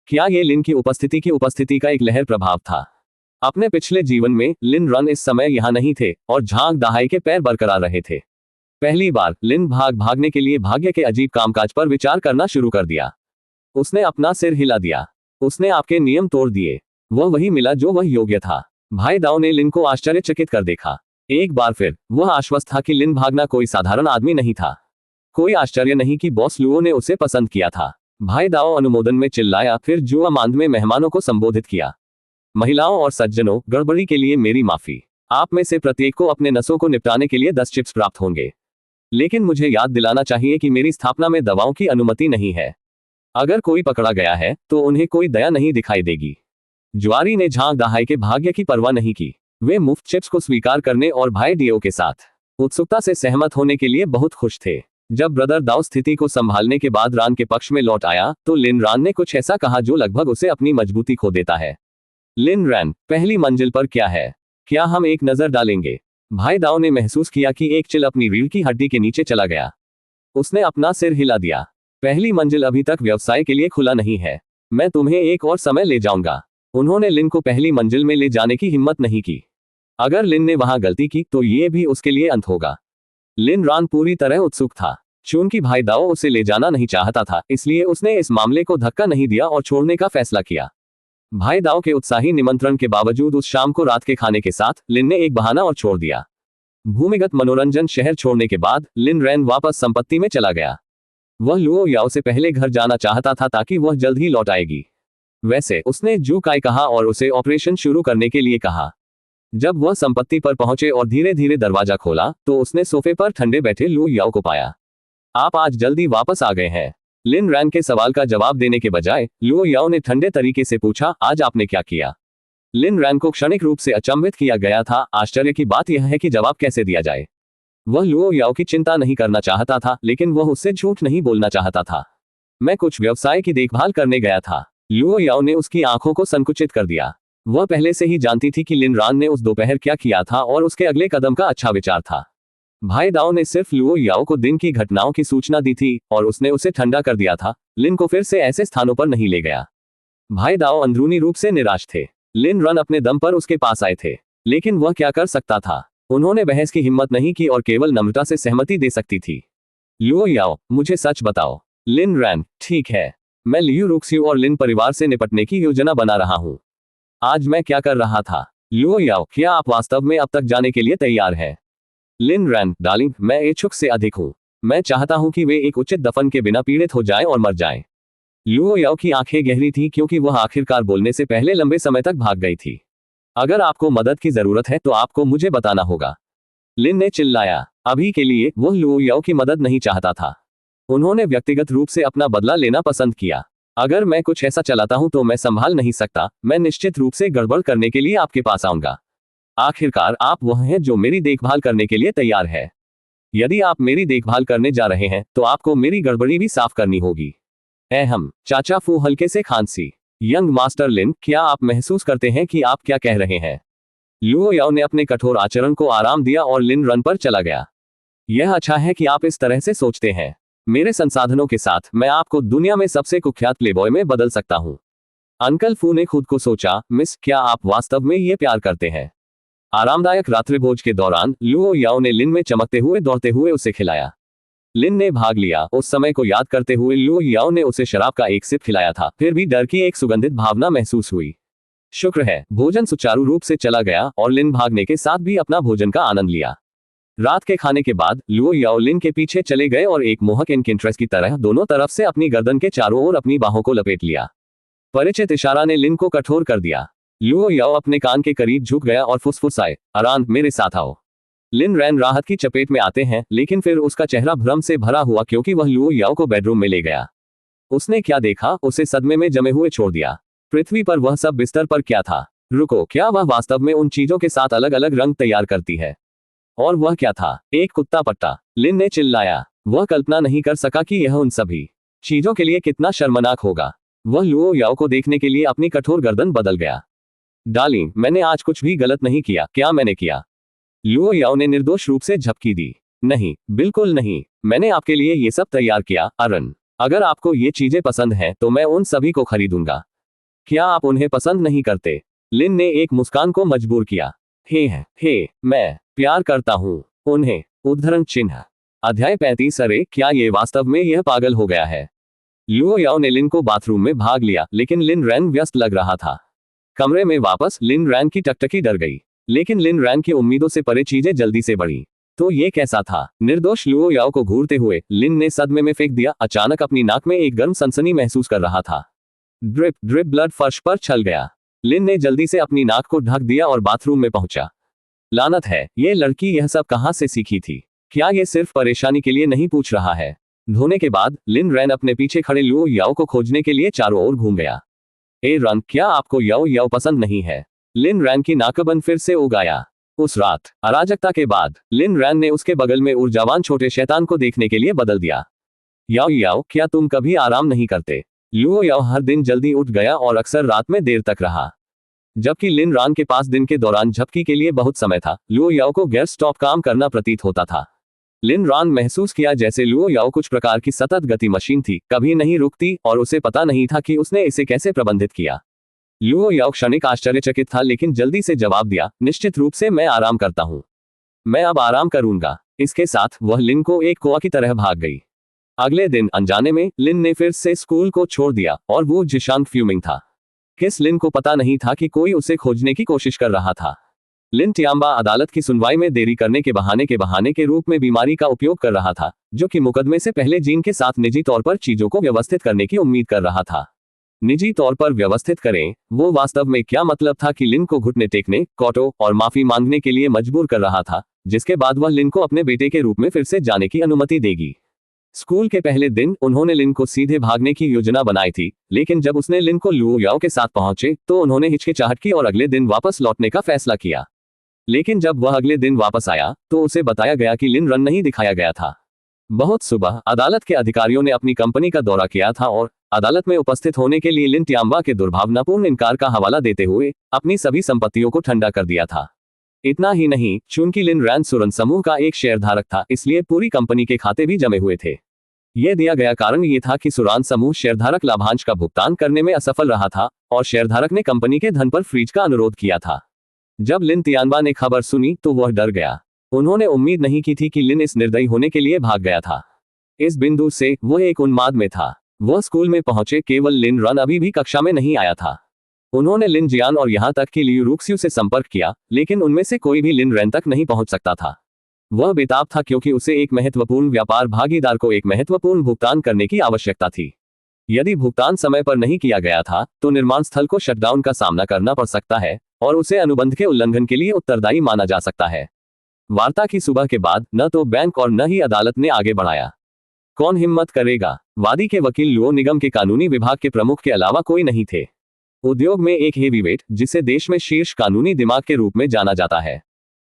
क्या यह लिन की उपस्थिति का एक लहर प्रभाव था? अपने पिछले जीवन में लिन रन इस समय यहां नहीं थे और झांग दहाई के पैर बरकरार रहे थे। पहली बार लिन भागने के लिए भाग्य के अजीब कामकाज पर विचार करना शुरू कर दिया। उसने अपना सिर हिला दिया। उसने आपके नियम तोड़ दिए। वह वही मिला जो वह योग्य था। भाई दाओ ने लिन को आश्चर्यचकित कर देखा। एक बार फिर वह आश्वस्त था कि लिन भागना कोई साधारण आदमी नहीं था। कोई आश्चर्य नहीं कि बॉस लुओ ने उसे पसंद किया था। भाई दाओ अनुमोदन में चिल्लाया, फिर जुआ मांद में मेहमानों को संबोधित किया। महिलाओं और सज्जनों, गड़बड़ी के लिए मेरी माफी। आप में से प्रत्येक को अपने नसों को निपटाने के लिए 10 चिप्स प्राप्त होंगे। लेकिन मुझे याद दिलाना चाहिए कि मेरी स्थापना में दवाओं की अनुमति नहीं है। अगर कोई पकड़ा गया है तो उन्हें कोई दया नहीं दिखाई देगी। जुआरी ने झांक दहाई के भाग्य की परवाह नहीं की। वे मुफ्त चिप्स को स्वीकार करने और भाई डियो के साथ उत्सुकता से सहमत होने के लिए बहुत खुश थे। जब ब्रदर दाओ स्थिति को संभालने के बाद रान के पक्ष में लौट आया तो लिन रान ने कुछ ऐसा कहा जो लगभग उसे अपनी मजबूती खो देता है। लिन रैन, पहली मंजिल पर क्या है? क्या हम एक नजर डालेंगे? भाई दाओ ने महसूस किया कि एक चिल अपनी रीढ़ की हड्डी के नीचे चला गया। उसने अपना सिर हिला दिया। पहली मंजिल अभी तक व्यवसाय के लिए खुला नहीं है। मैं तुम्हें एक और समय ले जाऊंगा। उन्होंने लिन को पहली मंजिल में ले जाने की हिम्मत नहीं की। अगर लिन ने वहां गलती की तो ये भी उसके लिए अंत होगा। लिन रान पूरी तरह उत्सुक था। चूंकि भाई दाओ उसे ले जाना नहीं चाहता था, इसलिए उसने इस मामले को धक्का नहीं दिया और छोड़ने का फैसला किया। भाई दाओ के उत्साही निमंत्रण के बावजूद उस शाम को रात के खाने के साथ लिन ने एक बहाना और छोड़ दिया। भूमिगत मनोरंजन शहर छोड़ने के बाद लिन रैन वापस संपत्ति में चला गया। वह लुओ याओ से पहले घर जाना चाहता था ताकि वह जल्द ही लौट आएगी। वैसे उसने जू काय कहा और उसे ऑपरेशन शुरू करने के लिए कहा। जब वह संपत्ति पर पहुंचे और धीरे धीरे दरवाजा खोला तो उसने सोफे पर ठंडे बैठे लुओ याओ को पाया। आप आज जल्दी वापस आ गए हैं। लिन रैन के सवाल का जवाब देने के बजाय लुओ याओ ने ठंडे तरीके से पूछा, आज आपने क्या किया? लिन रैन को क्षणिक रूप से अचंभित किया गया था। आश्चर्य की बात यह है कि जवाब कैसे दिया जाए। वह लुओ याओ की चिंता नहीं करना चाहता था, लेकिन वह उससे झूठ नहीं बोलना चाहता था। मैं कुछ व्यवसाय की देखभाल करने गया था। लुओ याओ ने उसकी आंखों को संकुचित कर दिया। वह पहले से ही जानती थी कि लिन रान ने उस दोपहर क्या किया था और उसके अगले कदम का अच्छा विचार था। भाई दाओ ने सिर्फ लुओ याओ को दिन की घटनाओं की सूचना दी थी और उसने उसे ठंडा कर दिया था। लिन को फिर से ऐसे स्थानों पर नहीं ले गया। भाई दाओ अंदरूनी रूप से निराश थे। लिन रन अपने दम पर उसके पास आए थे, लेकिन वह क्या कर सकता था? उन्होंने बहस की हिम्मत नहीं की और केवल नम्रता से सहमति दे सकती थी। लुओ याओ, मुझे सच बताओ। लिन रैन, ठीक है, मैं लियू रुक्स्यू और लिन परिवार से निपटने की योजना बना रहा हूँ। आज मैं क्या कर रहा था? लुओ याओ, क्या आप वास्तव में अब तक जाने के लिए तैयार हैं? लिन रैन, डार्लिंग, मैं इच्छुक से अधिक हूँ। मैं चाहता हूँ कि वे एक उचित दफन के बिना पीड़ित हो जाएं और मर जाएं। लुओ याओ की आंखें गहरी थी क्योंकि वह आखिरकार बोलने से पहले लंबे समय तक भाग गई थी। अगर आपको मदद की जरूरत है तो आपको मुझे बताना होगा। लिन ने चिल्लाया। अभी के लिए वह लुओ याओ की मदद नहीं चाहता था। उन्होंने व्यक्तिगत रूप से अपना बदला लेना पसंद किया। अगर मैं कुछ ऐसा चलाता हूं तो मैं संभाल नहीं सकता। मैं निश्चित रूप से गड़बड़ करने के लिए आपके पास आऊंगा। आखिरकार आप वह हैं जो मेरी देखभाल करने के लिए तैयार है। यदि आप मेरी देखभाल करने जा रहे हैं तो आपको मेरी गड़बड़ी भी साफ करनी होगी। हम चाचा फू हल्के से खांसी। यंग मास्टर लिन, क्या आप महसूस करते हैं कि आप क्या कह रहे हैं? लुओ याओ ने अपने कठोर आचरण को आराम दिया और लिन रन पर चला गया। यह अच्छा है कि आप इस तरह से सोचते हैं। मेरे संसाधनों के साथ मैं आपको दुनिया में सबसे कुख्यात प्लेबॉय में बदल सकता हूं। अंकल फू ने खुद को सोचा, मिस, क्या आप वास्तव में ये प्यार करते हैं? आरामदायक रात्रिभोज के दौरान लुओ याओ ने लिन में चमकते हुए दौड़ते हुए उसे खिलाया। लिन ने भाग लिया। उस समय को याद करते हुए लुओ याओ ने उसे शराब का एक सिप खिलाया था, फिर भी डर की एक सुगंधित भावना महसूस हुई। शुक्र है भोजन सुचारू रूप से चला गया और लिन भागने के साथ भी अपना भोजन का आनंद लिया। रात के खाने के बाद लुओ याओ लिन के पीछे चले गए और एक मोहक इनकेंट्रेस की तरह दोनों तरफ से अपनी गर्दन के चारों ओर अपनी बाहों को लपेट लिया। परिचित इशारा ने लिन को कठोर कर दिया। लुओ याओ अपने कान के करीब झुक गया और फुसफुसाए, अरान, मेरे साथ आओ। लिन रैन राहत की चपेट में आते हैं, लेकिन फिर उसका चेहरा भ्रम से भरा हुआ क्योंकि वह लुओ याओ को बेडरूम में ले गया। उसने क्या देखा? उसे सदमे में जमे हुए छोड़ दिया। पृथ्वी पर वह सब बिस्तर पर क्या था? रुको, क्या वह वास्तव में उन चीजों के साथ अलग अलग रंग तैयार करती है? और वह क्या था? एक कुत्ता पट्टा। लिन ने चिल्लाया। वह कल्पना नहीं कर सका कि यह उन सभी चीजों के लिए कितना शर्मनाक होगा। वह लुओ याओ को देखने के लिए अपनी कठोर गर्दन बदल गया। डार्लिंग, मैंने आज कुछ भी गलत नहीं किया। क्या मैंने किया? लुओ याओ ने निर्दोष रूप से झपकी दी। नहीं, बिल्कुल नहीं, मैंने आपके लिए ये सब तैयार किया, अरन। अगर आपको ये चीजें पसंद हैं तो मैं उन सभी को खरीदूंगा। क्या आप उन्हें पसंद नहीं करते? लिन ने एक मुस्कान को मजबूर किया। हे, मैं प्यार करता हूं उन्हें। उद्धरण चिन्ह। अध्याय 35। अरे, क्या ये वास्तव में यह पागल हो गया है? लुओ याओ ने लिन को बाथरूम में भाग लिया, लेकिन लिन रैन व्यस्त लग रहा था। कमरे में वापस लिन रैन की टकटकी डर गई, लेकिन लिन रैन की उम्मीदों से परे चीजें जल्दी से बढ़ी। तो ये कैसा था? निर्दोष लुओ याओ को घूरते हुए लिन ने सदमे में फेंक दिया। अचानक अपनी नाक में एक गर्म सनसनी महसूस कर रहा था। ड्रिप ड्रिप ब्लड फर्श पर छल गया। लिन ने जल्दी से अपनी नाक को ढक दिया और बाथरूम में पहुंचा। लानत है, ये लड़की यह सब कहां से सीखी थी? क्या ये सिर्फ परेशानी के लिए नहीं पूछ रहा है? धोने के बाद लिन रैन अपने पीछे खड़े लुओ याओ को खोजने के लिए चारों ओर घूम गया। ए रन, क्या आपको याओ याओ पसंद नहीं है? लिन रैन की नाकबंद फिर से उग आया। उस रात अराजकता के बाद लिन रैन ने उसके बगल में ऊर्जावान छोटे शैतान को देखने के लिए बदल दिया। याओ याओ, क्या तुम कभी आराम नहीं करते? लुओ याओ हर दिन जल्दी उठ गया और अक्सर रात में देर तक रहा। जबकि लिन रैन के पास दिन के दौरान झपकी के लिए बहुत समय था, लुओ याओ को गैर स्टॉप काम करना प्रतीत होता था। लिन रैन महसूस किया जैसे लुओ याओ कुछ प्रकार की सतत गति मशीन थी, कभी नहीं रुकती, और उसे पता नहीं था कि उसने इसे कैसे प्रबंधित किया। लुओ याओ क्षणिक आश्चर्यचकित था, लेकिन जल्दी से जवाब दिया, निश्चित रूप से मैं आराम करता हूं। मैं अब आराम करूंगा। इसके साथ वह लिन को एक कोआ की तरह भाग गई। अगले दिन अनजाने में लिन ने फिर से स्कूल को छोड़ दिया और वो जिशांग फ्यूमिंग था। किस लिन को पता नहीं था कि कोई उसे खोजने की कोशिश कर रहा था। लिन टियाम्बा अदालत की सुनवाई में देरी करने के बहाने के रूप में बीमारी का उपयोग कर रहा था, जो कि मुकदमे से पहले जीन के साथ निजी तौर पर चीजों को व्यवस्थित करने की उम्मीद कर रहा था। निजी तौर पर व्यवस्थित करें, वो वास्तव में क्या मतलब था कि लिन को घुटने टेकने, कॉटो और माफी मांगने के लिए मजबूर कर रहा था, जिसके बाद वह लिन को अपने बेटे के रूप में फिर से जाने की अनुमति देगी। स्कूल के पहले दिन उन्होंने लिन को सीधे भागने की योजना बनाई थी, लेकिन जब उसने लिन को लुओ याओ के साथ पहुंचे तो उन्होंने हिचकिचाहट की और अगले दिन वापस लौटने का फैसला किया। लेकिन जब वह अगले दिन वापस आया तो उसे बताया गया कि लिन रन नहीं दिखाया गया था। बहुत सुबह अदालत के अधिकारियों ने अपनी कंपनी का दौरा किया था और अदालत में उपस्थित होने के लिए लिन टियाम्बा के दुर्भावनापूर्ण इनकार का हवाला देते हुए अपनी सभी संपत्तियों को ठंडा कर दिया था। इतना ही नहीं, चूंकि लिन रैन सुरन समूह का एक शेयरधारक था, इसलिए पूरी कंपनी के खाते भी जमे हुए थे। यह दिया गया कारण ये था कि सुरान समूह शेयरधारक लाभांश का भुगतान करने में असफल रहा था और शेयरधारक ने कंपनी के धन पर फ्रीज का अनुरोध किया था। जब लिन टियाम्बा ने खबर सुनी तो वह डर गया। उन्होंने उम्मीद नहीं की थी कि लिन इस निर्दयी होने के लिए भाग गया था। इस बिंदु से वह एक उन्माद में था। वह स्कूल में पहुंचे, केवल लिन रन अभी भी कक्षा में नहीं आया था। उन्होंने लिन जियान और यहां तक कि लियू रुक्स्यू से संपर्क किया, लेकिन उनमें से कोई भी लिन रैन तक नहीं पहुंच सकता था। वह बेताब था क्योंकि उसे एक महत्वपूर्ण व्यापार भागीदार को एक महत्वपूर्ण भुगतान करने की आवश्यकता थी। यदि भुगतान समय पर नहीं किया गया था तो निर्माण स्थल को शटडाउन का सामना करना पड़ सकता है और उसे अनुबंध के उल्लंघन के लिए उत्तरदायी माना जा सकता है। वार्ता की सुबह के बाद न तो बैंक और न ही अदालत ने आगे बढ़ाया। कौन हिम्मत करेगा? वादी के वकील लुओ निगम के कानूनी विभाग के प्रमुख के अलावा कोई नहीं थे। उद्योग में एक हेवीवेट, जिसे देश में शीर्ष कानूनी दिमाग के रूप में जाना जाता है।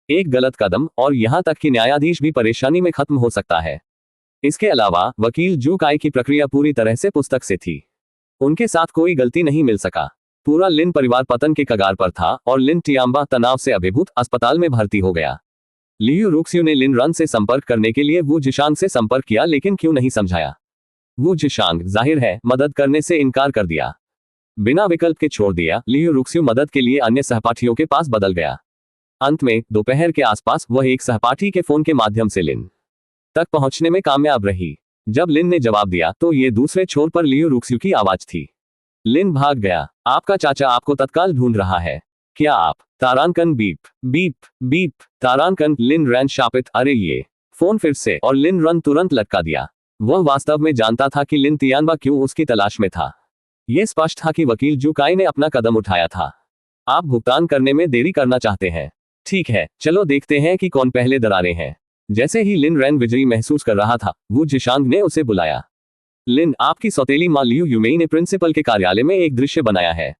एक गलत कदम और यहां तक कि न्यायाधीश भी परेशानी में खत्म हो सकता है। इसके अलावा वकील जू काई की प्रक्रिया पूरी तरह से पुस्तक से थी। उनके साथ कोई गलती नहीं मिल सका। पूरा लिन परिवार पतन के कगार पर था और लिन टियाम्बा तनाव से अभिभूत अस्पताल में भर्ती हो गया। लियू रुक्स्यू ने लिन रन से संपर्क करने के लिए वू जिशांग से संपर्क किया, लेकिन क्यों नहीं समझाया। वू जिशांग जाहिर है मदद करने से इनकार कर दिया। बिना विकल्प के छोड़ दिया। लियू रुक्स्यू मदद के लिए अन्य सहपाठियों के पास बदल गया। अंत में दोपहर के आसपास वह एक सहपाठी के फोन के माध्यम से लिन तक पहुंचने में कामयाब रही। जब लिन ने जवाब दिया तो ये दूसरे छोर पर लियू रुक्स्यू की आवाज थी। लिन भाग गया। आपका चाचा आपको तत्काल ढूंढ रहा है। क्या आप? तारांकन बीप बीप बीप। तारांकन। लिन रैन शापित। अरे ये फोन फिर से, और लिन रन तुरंत लटका दिया। वह वास्तव में जानता था कि लिन टियाम्बा क्यों उसकी तलाश में था। यह स्पष्ट था कि वकील जू काई ने अपना कदम उठाया था। आप भुगतान करने में देरी करना चाहते हैं। ठीक है, चलो देखते हैं कि कौन पहले दरारे हैं। जैसे ही लिन रैन विजयी महसूस कर रहा था, वू जिशांग ने उसे बुलाया। लिन, आपकी सौतेली मां लियू यूमेई ने प्रिंसिपल के कार्यालय में एक दृश्य बनाया है।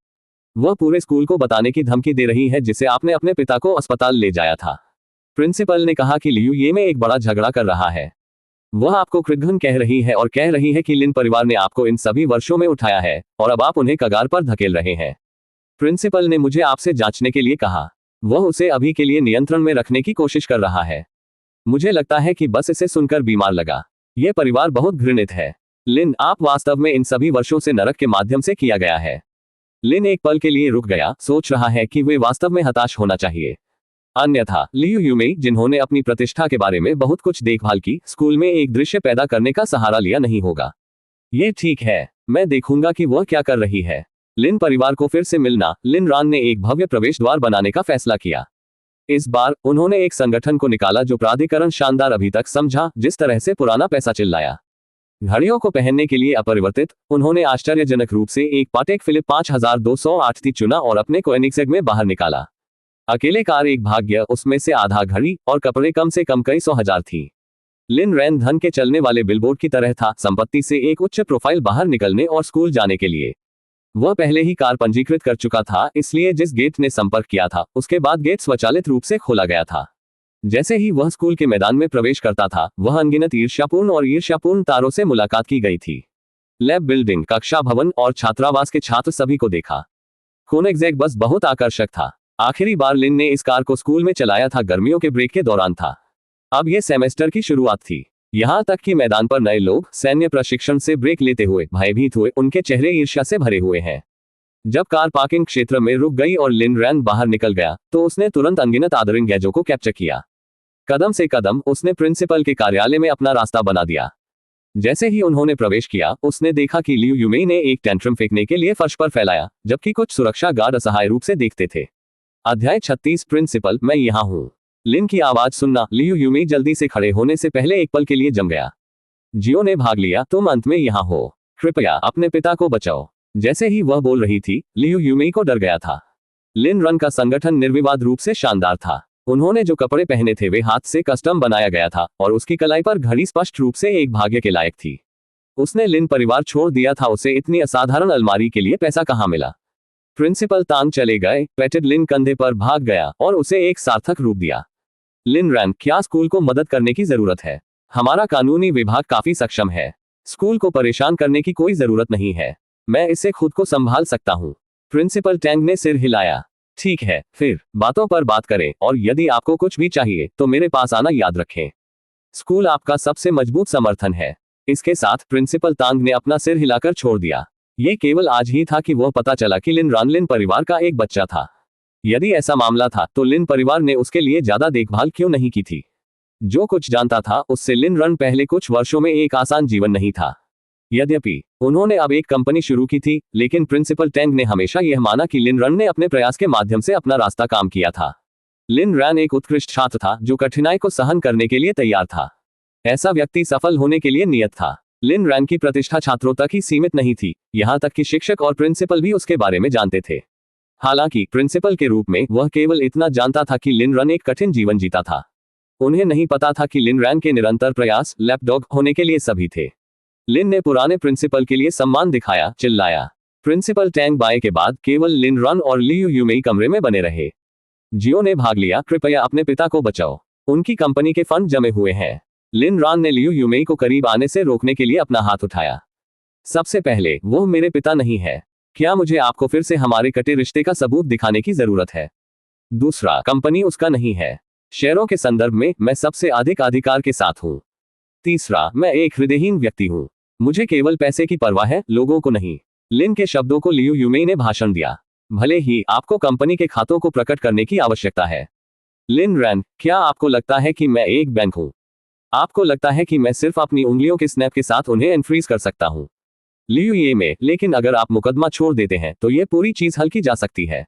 वह पूरे स्कूल को बताने की धमकी दे रही है जिसे आपने अपने पिता को अस्पताल ले जाया था। प्रिंसिपल ने कहा कि लियू ये में एक बड़ा झगड़ा कर रहा है। वह आपको कृतघ्न कह रही है और कह रही है कि लिन परिवार ने आपको इन सभी वर्षों में उठाया है और अब आप उन्हें कगार पर धकेल रहे हैं। प्रिंसिपल ने मुझे आपसे जांचने के लिए कहा। वह उसे अभी के लिए नियंत्रण में रखने की कोशिश कर रहा है। मुझे लगता है कि बस इसे सुनकर बीमार लगा। यह परिवार बहुत घृणित है। लिन, आप वास्तव में इन सभी वर्षों से नरक के माध्यम से किया गया है। लिन एक पल के लिए रुक गया, सोच रहा है कि वे वास्तव में हताश होना चाहिए। अन्यथा लियू यूमेई, जिन्होंने अपनी प्रतिष्ठा के बारे में बहुत कुछ देखभाल की, स्कूल में एक दृश्य पैदा करने का सहारा लिया नहीं होगा। ये ठीक है, मैं देखूंगा कि वह क्या कर रही है। लिन परिवार को फिर से मिलना। लिन रैन ने एक भव्य प्रवेश द्वार बनाने का फैसला किया। इस बार उन्होंने एक संगठन को निकाला जो प्राधिकरण शानदार अभी तक समझा, जिस तरह से पुराना पैसा चिल्लाया। घड़ियों को पहनने के लिए अपरिवर्तित, उन्होंने आश्चर्यजनक रूप से एक पाटेक फिलिप 5208 थी चुना और अपने कोएनिग्सेग में बाहर निकाला। अकेले कार एक भाग्य, उसमें से आधा घड़ी और कपड़े कम से कम कई 100,000 थी। लिन रैन धन के चलने वाले बिलबोर्ड की तरह था, संपत्ति से एक उच्च प्रोफाइल बाहर निकलने और स्कूल जाने के लिए। वह पहले ही कार पंजीकृत कर चुका था, इसलिए जिस गेट ने संपर्क किया था उसके बाद गेट स्वचालित रूप से खोला गया था। जैसे ही वह स्कूल के मैदान में प्रवेश करता था, वह अनगिनत ईर्ष्यापूर्ण तारों से मुलाकात की गई थी। लैब बिल्डिंग, कक्षा भवन और छात्रावास के छात्र सभी को देखा। कोनिग्सेक बस बहुत आकर्षक था। आखिरी बार लिन ने इस कार को स्कूल में चलाया था, गर्मियों के ब्रेक के दौरान था। अब यह सेमेस्टर की शुरुआत थी। यहाँ तक कि मैदान पर नए लोग सैन्य प्रशिक्षण से ब्रेक लेते हुए भयभीत हुए, उनके चेहरे ईर्ष्या से भरे हुए हैं। जब कार पार्किंग क्षेत्र में रुक गई और लिन रैन बाहर निकल गया, तो उसने तुरंत अनगिनत आदरिंग गैजों को कैप्चर किया। कदम से कदम उसने प्रिंसिपल के कार्यालय में अपना रास्ता बना दिया। जैसे ही उन्होंने प्रवेश किया, उसने देखा कि लियू यूमेई ने एक टेंट्रम फेंकने के लिए फर्श पर फैलाया, जबकि कुछ सुरक्षा गार्ड असहाय रूप से देखते थे। अध्याय 36 प्रिंसिपल, मैं यहाँ हूँ। लिन की आवाज सुनना लियू यूमेई जल्दी से खड़े होने से पहले एक पल के लिए जम गया। जियो ने भाग लिया, तुम अंत में यहाँ हो। कृपया अपने पिता को बचाओ। जैसे ही वह बोल रही थी, लियू यूमेई को डर गया था। लिन रन का संगठन निर्विवाद रूप से शानदार था। उन्होंने जो कपड़े पहने थे वे हाथ से कस्टम बनाया गया था और उसकी कलाई पर घड़ी स्पष्ट रूप से एक भाग्य के लायक थी। उसने लिन परिवार छोड़ दिया था, उसे इतनी असाधारण अलमारी के लिए पैसा कहाँ मिला। प्रिंसिपल तांग चले गए, पेटेड लिन कंधे पर भाग गया और उसे एक सार्थक रूप दिया। लिन रैन, क्या स्कूल को मदद करने की जरूरत है? हमारा कानूनी विभाग काफी सक्षम है। स्कूल को परेशान करने की कोई जरूरत नहीं है। मैं इसे खुद को संभाल सकता हूँ। प्रिंसिपल टैंग ने सिर हिलाया। ठीक है, फिर बातों पर बात करें, और यदि आपको कुछ भी चाहिए तो मेरे पास आना याद रखें। स्कूल आपका सबसे मजबूत समर्थन है। इसके साथ प्रिंसिपल तांग ने अपना सिर हिलाकर छोड़ दिया। ये केवल आज ही था कि वह पता चला कि लिन रन लिन परिवार का एक बच्चा था। यदि ऐसा मामला था तो लिन परिवार ने उसके लिए ज्यादा देखभाल क्यों नहीं की थी? जो कुछ जानता था उससे लिन रन पहले कुछ वर्षों में एक आसान जीवन नहीं था। यद्यपि उन्होंने अब एक कंपनी शुरू की थी, लेकिन प्रिंसिपल टैंग ने हमेशा यह माना कि लिन रन ने अपने प्रयास के माध्यम से अपना रास्ता काम किया था। लिन रैन एक उत्कृष्ट छात्र था जो कठिनाई को सहन करने के लिए तैयार था। ऐसा व्यक्ति सफल होने के लिए नियत था। लिन रैन की प्रतिष्ठा छात्रों तक ही सीमित नहीं थी, यहाँ तक कि शिक्षक और प्रिंसिपल भी उसके बारे में जानते थे। हालांकि प्रिंसिपल के रूप में वह केवल इतना जानता था कि लिन रन एक कठिन जीवन जीता था। उन्हें नहीं पता था कि लिन रैन के निरंतर प्रयास लैपडॉग होने के लिए सभी थे। लिन ने पुराने प्रिंसिपल के लिए सम्मान दिखाया, चिल्लाया। प्रिंसिपल टैंग बाय के बाद केवल लिन रन और लियू यूमेई कमरे में बने रहे। जियो ने भाग लिया, कृपया अपने पिता को बचाओ। उनकी कंपनी के फंड जमे हुए हैं। लिन रन ने लियू यूमेई को करीब आने से रोकने के लिए अपना हाथ उठाया। सबसे पहले, वो मेरे पिता नहीं है। क्या मुझे आपको फिर से हमारे कटे रिश्ते का सबूत दिखाने की जरूरत है? दूसरा, कंपनी उसका नहीं है। शेयरों के संदर्भ में मैं सबसे अधिक अधिकार के साथ हूँ। तीसरा, मैं एक हृदयहीन व्यक्ति हूँ। मुझे केवल पैसे की परवाह है, लोगों को नहीं। लिन के शब्दों को लियू यूमेई ने भाषण दिया। भले ही आपको कंपनी के खातों को प्रकट करने की आवश्यकता है। लिन रैन, क्या आपको लगता है कि मैं एक बैंक हूँ? आपको लगता है कि मैं सिर्फ अपनी उंगलियों के स्नैप के साथ उन्हें अनफ्रीज कर सकता हूँ? लियू ये में, लेकिन अगर आप मुकदमा छोड़ देते हैं तो ये पूरी चीज हल की जा सकती है।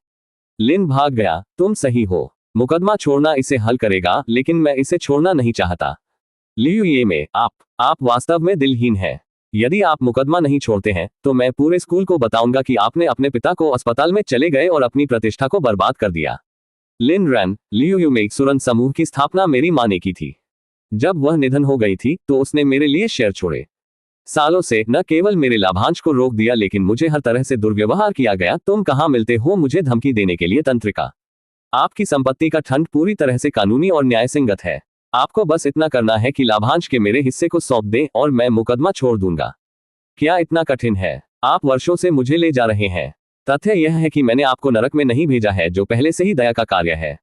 लिन भाग गया। तुम सही हो, मुकदमा छोड़ना इसे हल करेगा, लेकिन मैं इसे छोड़ना नहीं चाहता। लियू ये में, आप वास्तव में दिलहीन हैं। यदि आप मुकदमा नहीं छोड़ते हैं तो मैं पूरे स्कूल को बताऊंगा कि आपने अपने पिता को अस्पताल में चले गए और अपनी प्रतिष्ठा को बर्बाद कर दिया। लिन रैन, लियू यूमेई सुरन समूह की स्थापना मेरी मां ने की थी। जब वह निधन हो गई थी तो उसने मेरे लिए शेयर छोड़े। सालों से न केवल मेरे लाभांश को रोक दिया, लेकिन मुझे हर तरह से दुर्व्यवहार किया गया। तुम कहां मिलते हो मुझे धमकी देने के लिए? तंत्रिका, आपकी संपत्ति का खंड पूरी तरह से कानूनी और न्यायसंगत है। आपको बस इतना करना है कि लाभांश के मेरे हिस्से को सौंप दें और मैं मुकदमा छोड़ दूंगा। क्या इतना कठिन है? आप वर्षों से मुझे ले जा रहे हैं। तथ्य यह है कि मैंने आपको नरक में नहीं भेजा है, जो पहले से ही दया का कार्य है।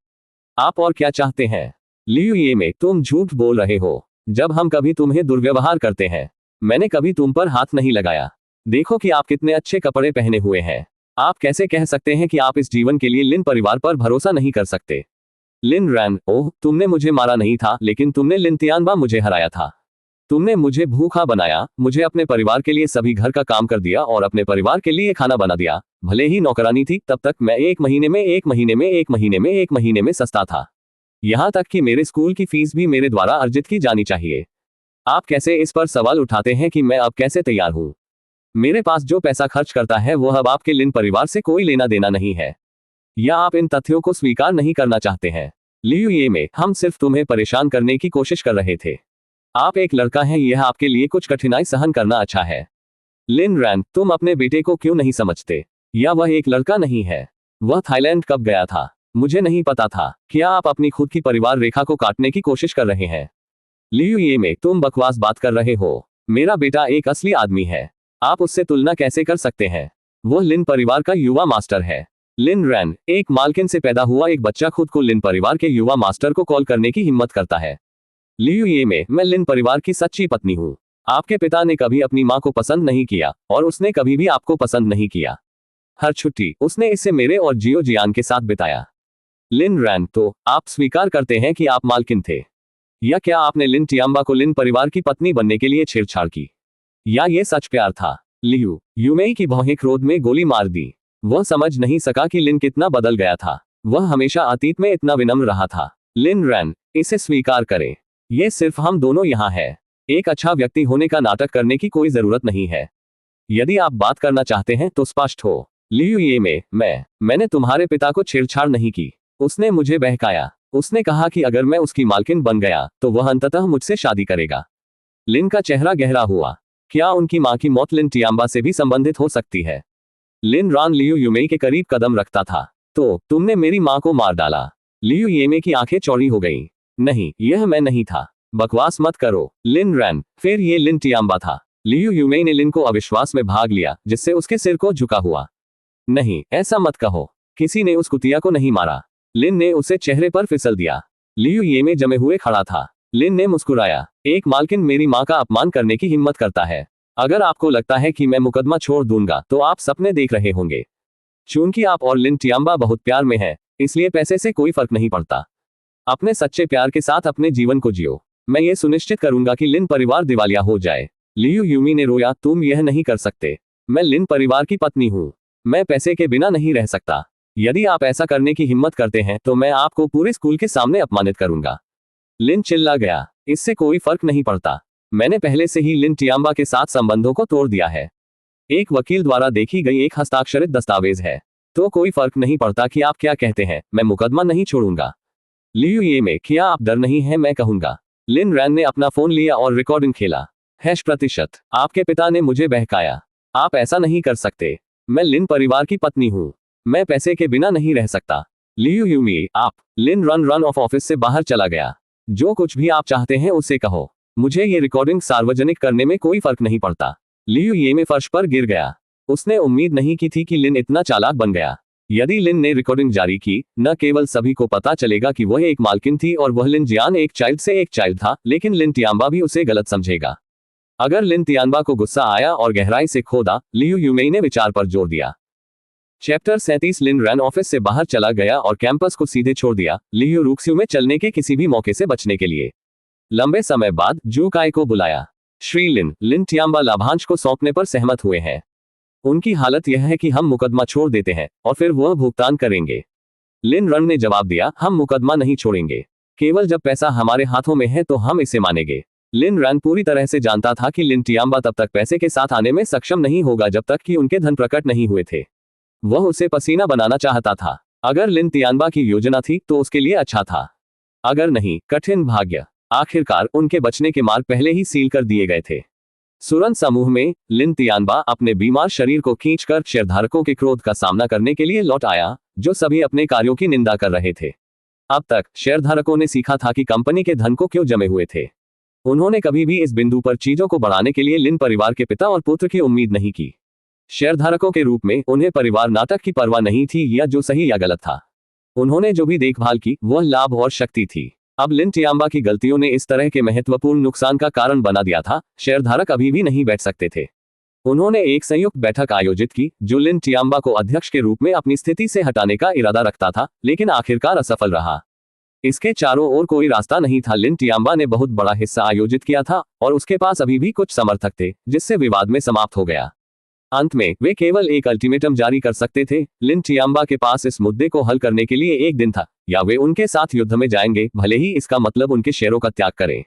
आप और क्या चाहते हैं? लियू ये में, तुम झूठ बोल रहे हो। जब हम कभी तुम्हें दुर्व्यवहार करते हैं, मैंने कभी तुम पर हाथ नहीं लगाया। देखो कि आप कितने अच्छे कपड़े पहने हुए हैं। आप कैसे कह सकते हैं कि आप इस जीवन के लिए लिन परिवार पर भरोसा नहीं कर सकते? लिन रैन, ओह, तुमने मुझे मारा नहीं था, लेकिन तुमने लिन तियानबा मुझे हराया था। तुमने मुझे भूखा बनाया, मुझे अपने परिवार के लिए सभी घर का काम कर दिया और अपने परिवार के लिए खाना बना दिया। भले ही नौकरानी थी, तब तक मैं एक महीने में सस्ता था। यहाँ तक कि मेरे स्कूल की फीस भी मेरे द्वारा अर्जित की जानी चाहिए। आप कैसे इस पर सवाल उठाते हैं कि मैं अब कैसे तैयार हूँ? मेरे पास जो पैसा खर्च करता है वह अब आपके लिन परिवार से कोई लेना देना नहीं है। या आप इन तथ्यों को स्वीकार नहीं करना चाहते हैं? लियू ये में, हम सिर्फ तुम्हें परेशान करने की कोशिश कर रहे थे। आप एक लड़का हैं, यह आपके लिए कुछ कठिनाई सहन करना अच्छा है। लिन रैन, तुम अपने बेटे को क्यों नहीं समझते? या वह एक लड़का नहीं है? वह थाईलैंड कब गया था? मुझे नहीं पता था। क्या आप अपनी खुद की परिवार रेखा को काटने की कोशिश कर रहे हैं? लियू ये में, तुम बकवास बात कर रहे हो। मेरा बेटा एक असली आदमी है। आप उससे तुलना कैसे कर सकते हैं? वह लिन परिवार का युवा मास्टर है। लिन रैन, एक मालकिन से पैदा हुआ एक बच्चा खुद को लिन परिवार के युवा मास्टर को कॉल करने की हिम्मत करता है। लियू ये में, मैं लिन परिवार की सच्ची पत्नी हूँ। आपके पिता ने कभी अपनी माँ को पसंद नहीं किया और उसने कभी भी आपको पसंद नहीं किया। हर छुट्टी उसने इससे मेरे और जियो जियान के साथ बिताया। लिन रैन, तो आप स्वीकार करते हैं कि आप मालकिन थे? या क्या आपने लिन टियाम्बा को लिन परिवार की पत्नी बनने के लिए छेड़छाड़ की? या ये सच प्यार था? लियू यूमेई की भौहें क्रोध में गोली मार दी। वह समझ नहीं सका कि लिन कितना बदल गया था। वह हमेशा अतीत में इतना विनम्र रहा था। लिन रैन, इसे स्वीकार करें। ये सिर्फ हम दोनों यहाँ हैं। एक अच्छा व्यक्ति होने का नाटक करने की कोई जरूरत नहीं है। यदि आप बात करना चाहते हैं तो स्पष्ट हो। लियू ये में, मैंने तुम्हारे पिता को छेड़छाड़ नहीं की। उसने मुझे बहकाया। उसने कहा कि अगर मैं उसकी मालकिन बन गया तो वह अंततः मुझसे शादी करेगा। लिन का चेहरा गहरा हुआ। क्या उनकी मां की मौत लिन टियाम्बा से भी संबंधित हो सकती है? लिन रॉन लियू यूमेई के करीब कदम रखता था। तो तुमने मेरी मां को मार डाला? लियू येमे की आंखें चौड़ी हो गईं। नहीं, यह मैं नहीं था। बकवास मत करो। लिन रैन, फिर ये लिन टियाम्बा था। लियू यूमेई ने लिन को अविश्वास में भाग लिया, जिससे उसके सिर को झुका हुआ। नहीं, ऐसा मत कहो। किसी ने उस कुतिया को नहीं मारा। लिन ने उसे चेहरे पर फिसल दिया। लियू येमे जमे हुए खड़ा था। लिन ने मुस्कुराया। एक मालकिन मेरी मां का अपमान करने की हिम्मत करता है। अगर आपको लगता है कि मैं मुकदमा छोड़ दूंगा तो आप सपने देख रहे होंगे। चूंकि आप और लिन टियाम्बा बहुत प्यार में हैं, इसलिए पैसे से कोई फर्क नहीं पड़ता। अपने सच्चे प्यार के साथ अपने जीवन को जियो। मैं ये सुनिश्चित करूंगा कि लिन परिवार दिवालिया हो जाए। लियू यूमी ने रोया, तुम यह नहीं कर सकते। मैं लिन परिवार की पत्नी हूँ। मैं पैसे के बिना नहीं रह सकता। यदि आप ऐसा करने की हिम्मत करते हैं तो मैं आपको पूरे स्कूल के सामने अपमानित करूंगा। लिन चिल्ला गया, इससे कोई फर्क नहीं पड़ता। मैंने पहले से ही लिन टियाम्बा के साथ संबंधों को तोड़ दिया है। एक वकील द्वारा देखी गई एक हस्ताक्षरित दस्तावेज है। तो कोई फर्क नहीं पड़ता कि आप क्या कहते हैं, मैं मुकदमा नहीं छोड़ूंगा। लियू ये में, क्या आप डर नहीं है? मैं कहूंगा। लिन रैन ने अपना फोन लिया और रिकॉर्डिंग खेला। #, आपके पिता ने मुझे बहकाया। आप ऐसा नहीं कर सकते। मैं लिन परिवार की पत्नी हूँ। मैं पैसे के बिना नहीं रह सकता। लियू यूमी, आप। लिन रन ऑफ ऑफिस से बाहर चला गया। जो कुछ भी आप चाहते हैं उसे कहो। मुझे ये रिकॉर्डिंग सार्वजनिक करने में कोई फर्क नहीं पड़ता। लियू ये में फर्श पर गिर गया। उसने उम्मीद नहीं की थी कि लिन इतना चालाक बन गया। यदि लिन ने रिकॉर्डिंग जारी की, न केवल सभी को पता चलेगा कि वह एक मालकिन थी और वह लिन जियान एक चाइल्ड से एक चाइल्ड था, लेकिन लिन टियाम्बा भी उसे गलत समझेगा। अगर लिन टियाम्बा को गुस्सा आया और गहराई से खोदा, लियू यूमेई ने विचार पर जोर दिया। चैप्टर 37 लिन रैन ऑफिस से बाहर चला गया और कैंपस को सीधे छोड़ दिया, लियू रूक्स्यू में चलने के किसी भी मौके से बचने के लिए। लंबे समय बाद जू काय को बुलाया। श्री लिन टियाम्बा लाभांश को सौंपने पर सहमत हुए हैं। उनकी हालत यह है कि हम मुकदमा छोड़ देते हैं और फिर वह भुगतान करेंगे। लिन रन ने जवाब दिया, हम मुकदमा नहीं छोड़ेंगे। केवल जब पैसा हमारे हाथों में है तो हम इसे मानेंगे। लिन रन पूरी तरह से जानता था कि लिन टियाम्बा तब तक पैसे के साथ आने में सक्षम नहीं होगा जब तक कि उनके धन प्रकट नहीं हुए थे। वह उसे पसीना बनाना चाहता था। अगर लिन टियाम्बा की योजना थी तो उसके लिए अच्छा था। अगर नहीं, कठिन भाग्य। आखिरकार उनके बचने के मार्ग पहले ही सील कर दिए गए थे। सुरन समूह में लिन टियाम्बा अपने बीमार शरीर को खींचकर शेयरधारकों के क्रोध का सामना करने के लिए लौट आया, जो सभी अपने कार्यों की निंदा कर रहे थे। अब तक शेयरधारकों ने सीखा था कि कंपनी के धन को क्यों जमे हुए थे। उन्होंने कभी भी इस बिंदु पर चीजों को बढ़ाने के लिए लिन परिवार के पिता और पुत्र की उम्मीद नहीं की। शेयरधारकों के रूप में उन्हें परिवार नाटक की परवाह नहीं थी या जो सही या गलत था। उन्होंने जो भी देखभाल की वह लाभ और शक्ति थी। अब लिन टियाम्बा की गलतियों ने इस तरह के महत्वपूर्ण नुकसान का कारण बना दिया था, शेयरधारक अभी भी नहीं बैठ सकते थे। उन्होंने एक संयुक्त बैठक आयोजित की जो लिन टियाम्बा को अध्यक्ष के रूप में अपनी स्थिति से हटाने का इरादा रखता था, लेकिन आखिरकार असफल रहा। इसके चारों ओर कोई रास्ता नहीं था। लिन टियाम्बा ने बहुत बड़ा हिस्सा आयोजित किया था और उसके पास अभी भी कुछ समर्थक थे, जिससे विवाद में समाप्त हो गया। अंत में वे केवल एक अल्टीमेटम जारी कर सकते थे। लिन टियाम्बा के पास इस मुद्दे को हल करने के लिए एक दिन था, या वे उनके साथ युद्ध में जाएंगे, भले ही इसका मतलब उनके शेयरों का त्याग करें।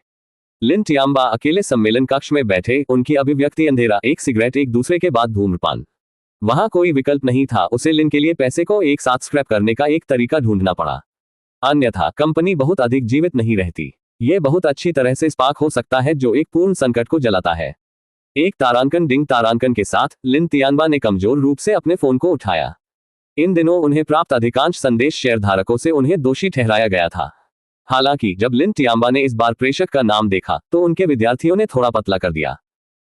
लिन टियाम्बा अकेले सम्मेलन कक्ष में बैठे, उनकी अभिव्यक्ति अंधेरा, एक सिगरेट, एक दूसरे के बाद धूम्रपान। वहां कोई विकल्प नहीं था। उसे लिन के लिए पैसे को एक साथ स्क्रैप करने का एक तरीका ढूंढना पड़ा, अन्यथा कंपनी बहुत अधिक जीवित नहीं रहती। ये बहुत अच्छी तरह से स्पार्क हो सकता है जो एक पूर्ण संकट को जलाता है। एक तारांकन डिंग तारांकन के साथ लिन तियानबा ने कमजोर रूप से अपने फोन को उठाया। इन दिनों उन्हें प्राप्त अधिकांश संदेश शेयरधारकों से उन्हें दोषी ठहराया गया था। हालांकि जब लिन तियानबा ने इस बार प्रेषक का नाम देखा तो उनके विद्यार्थियों ने थोड़ा पतला कर दिया।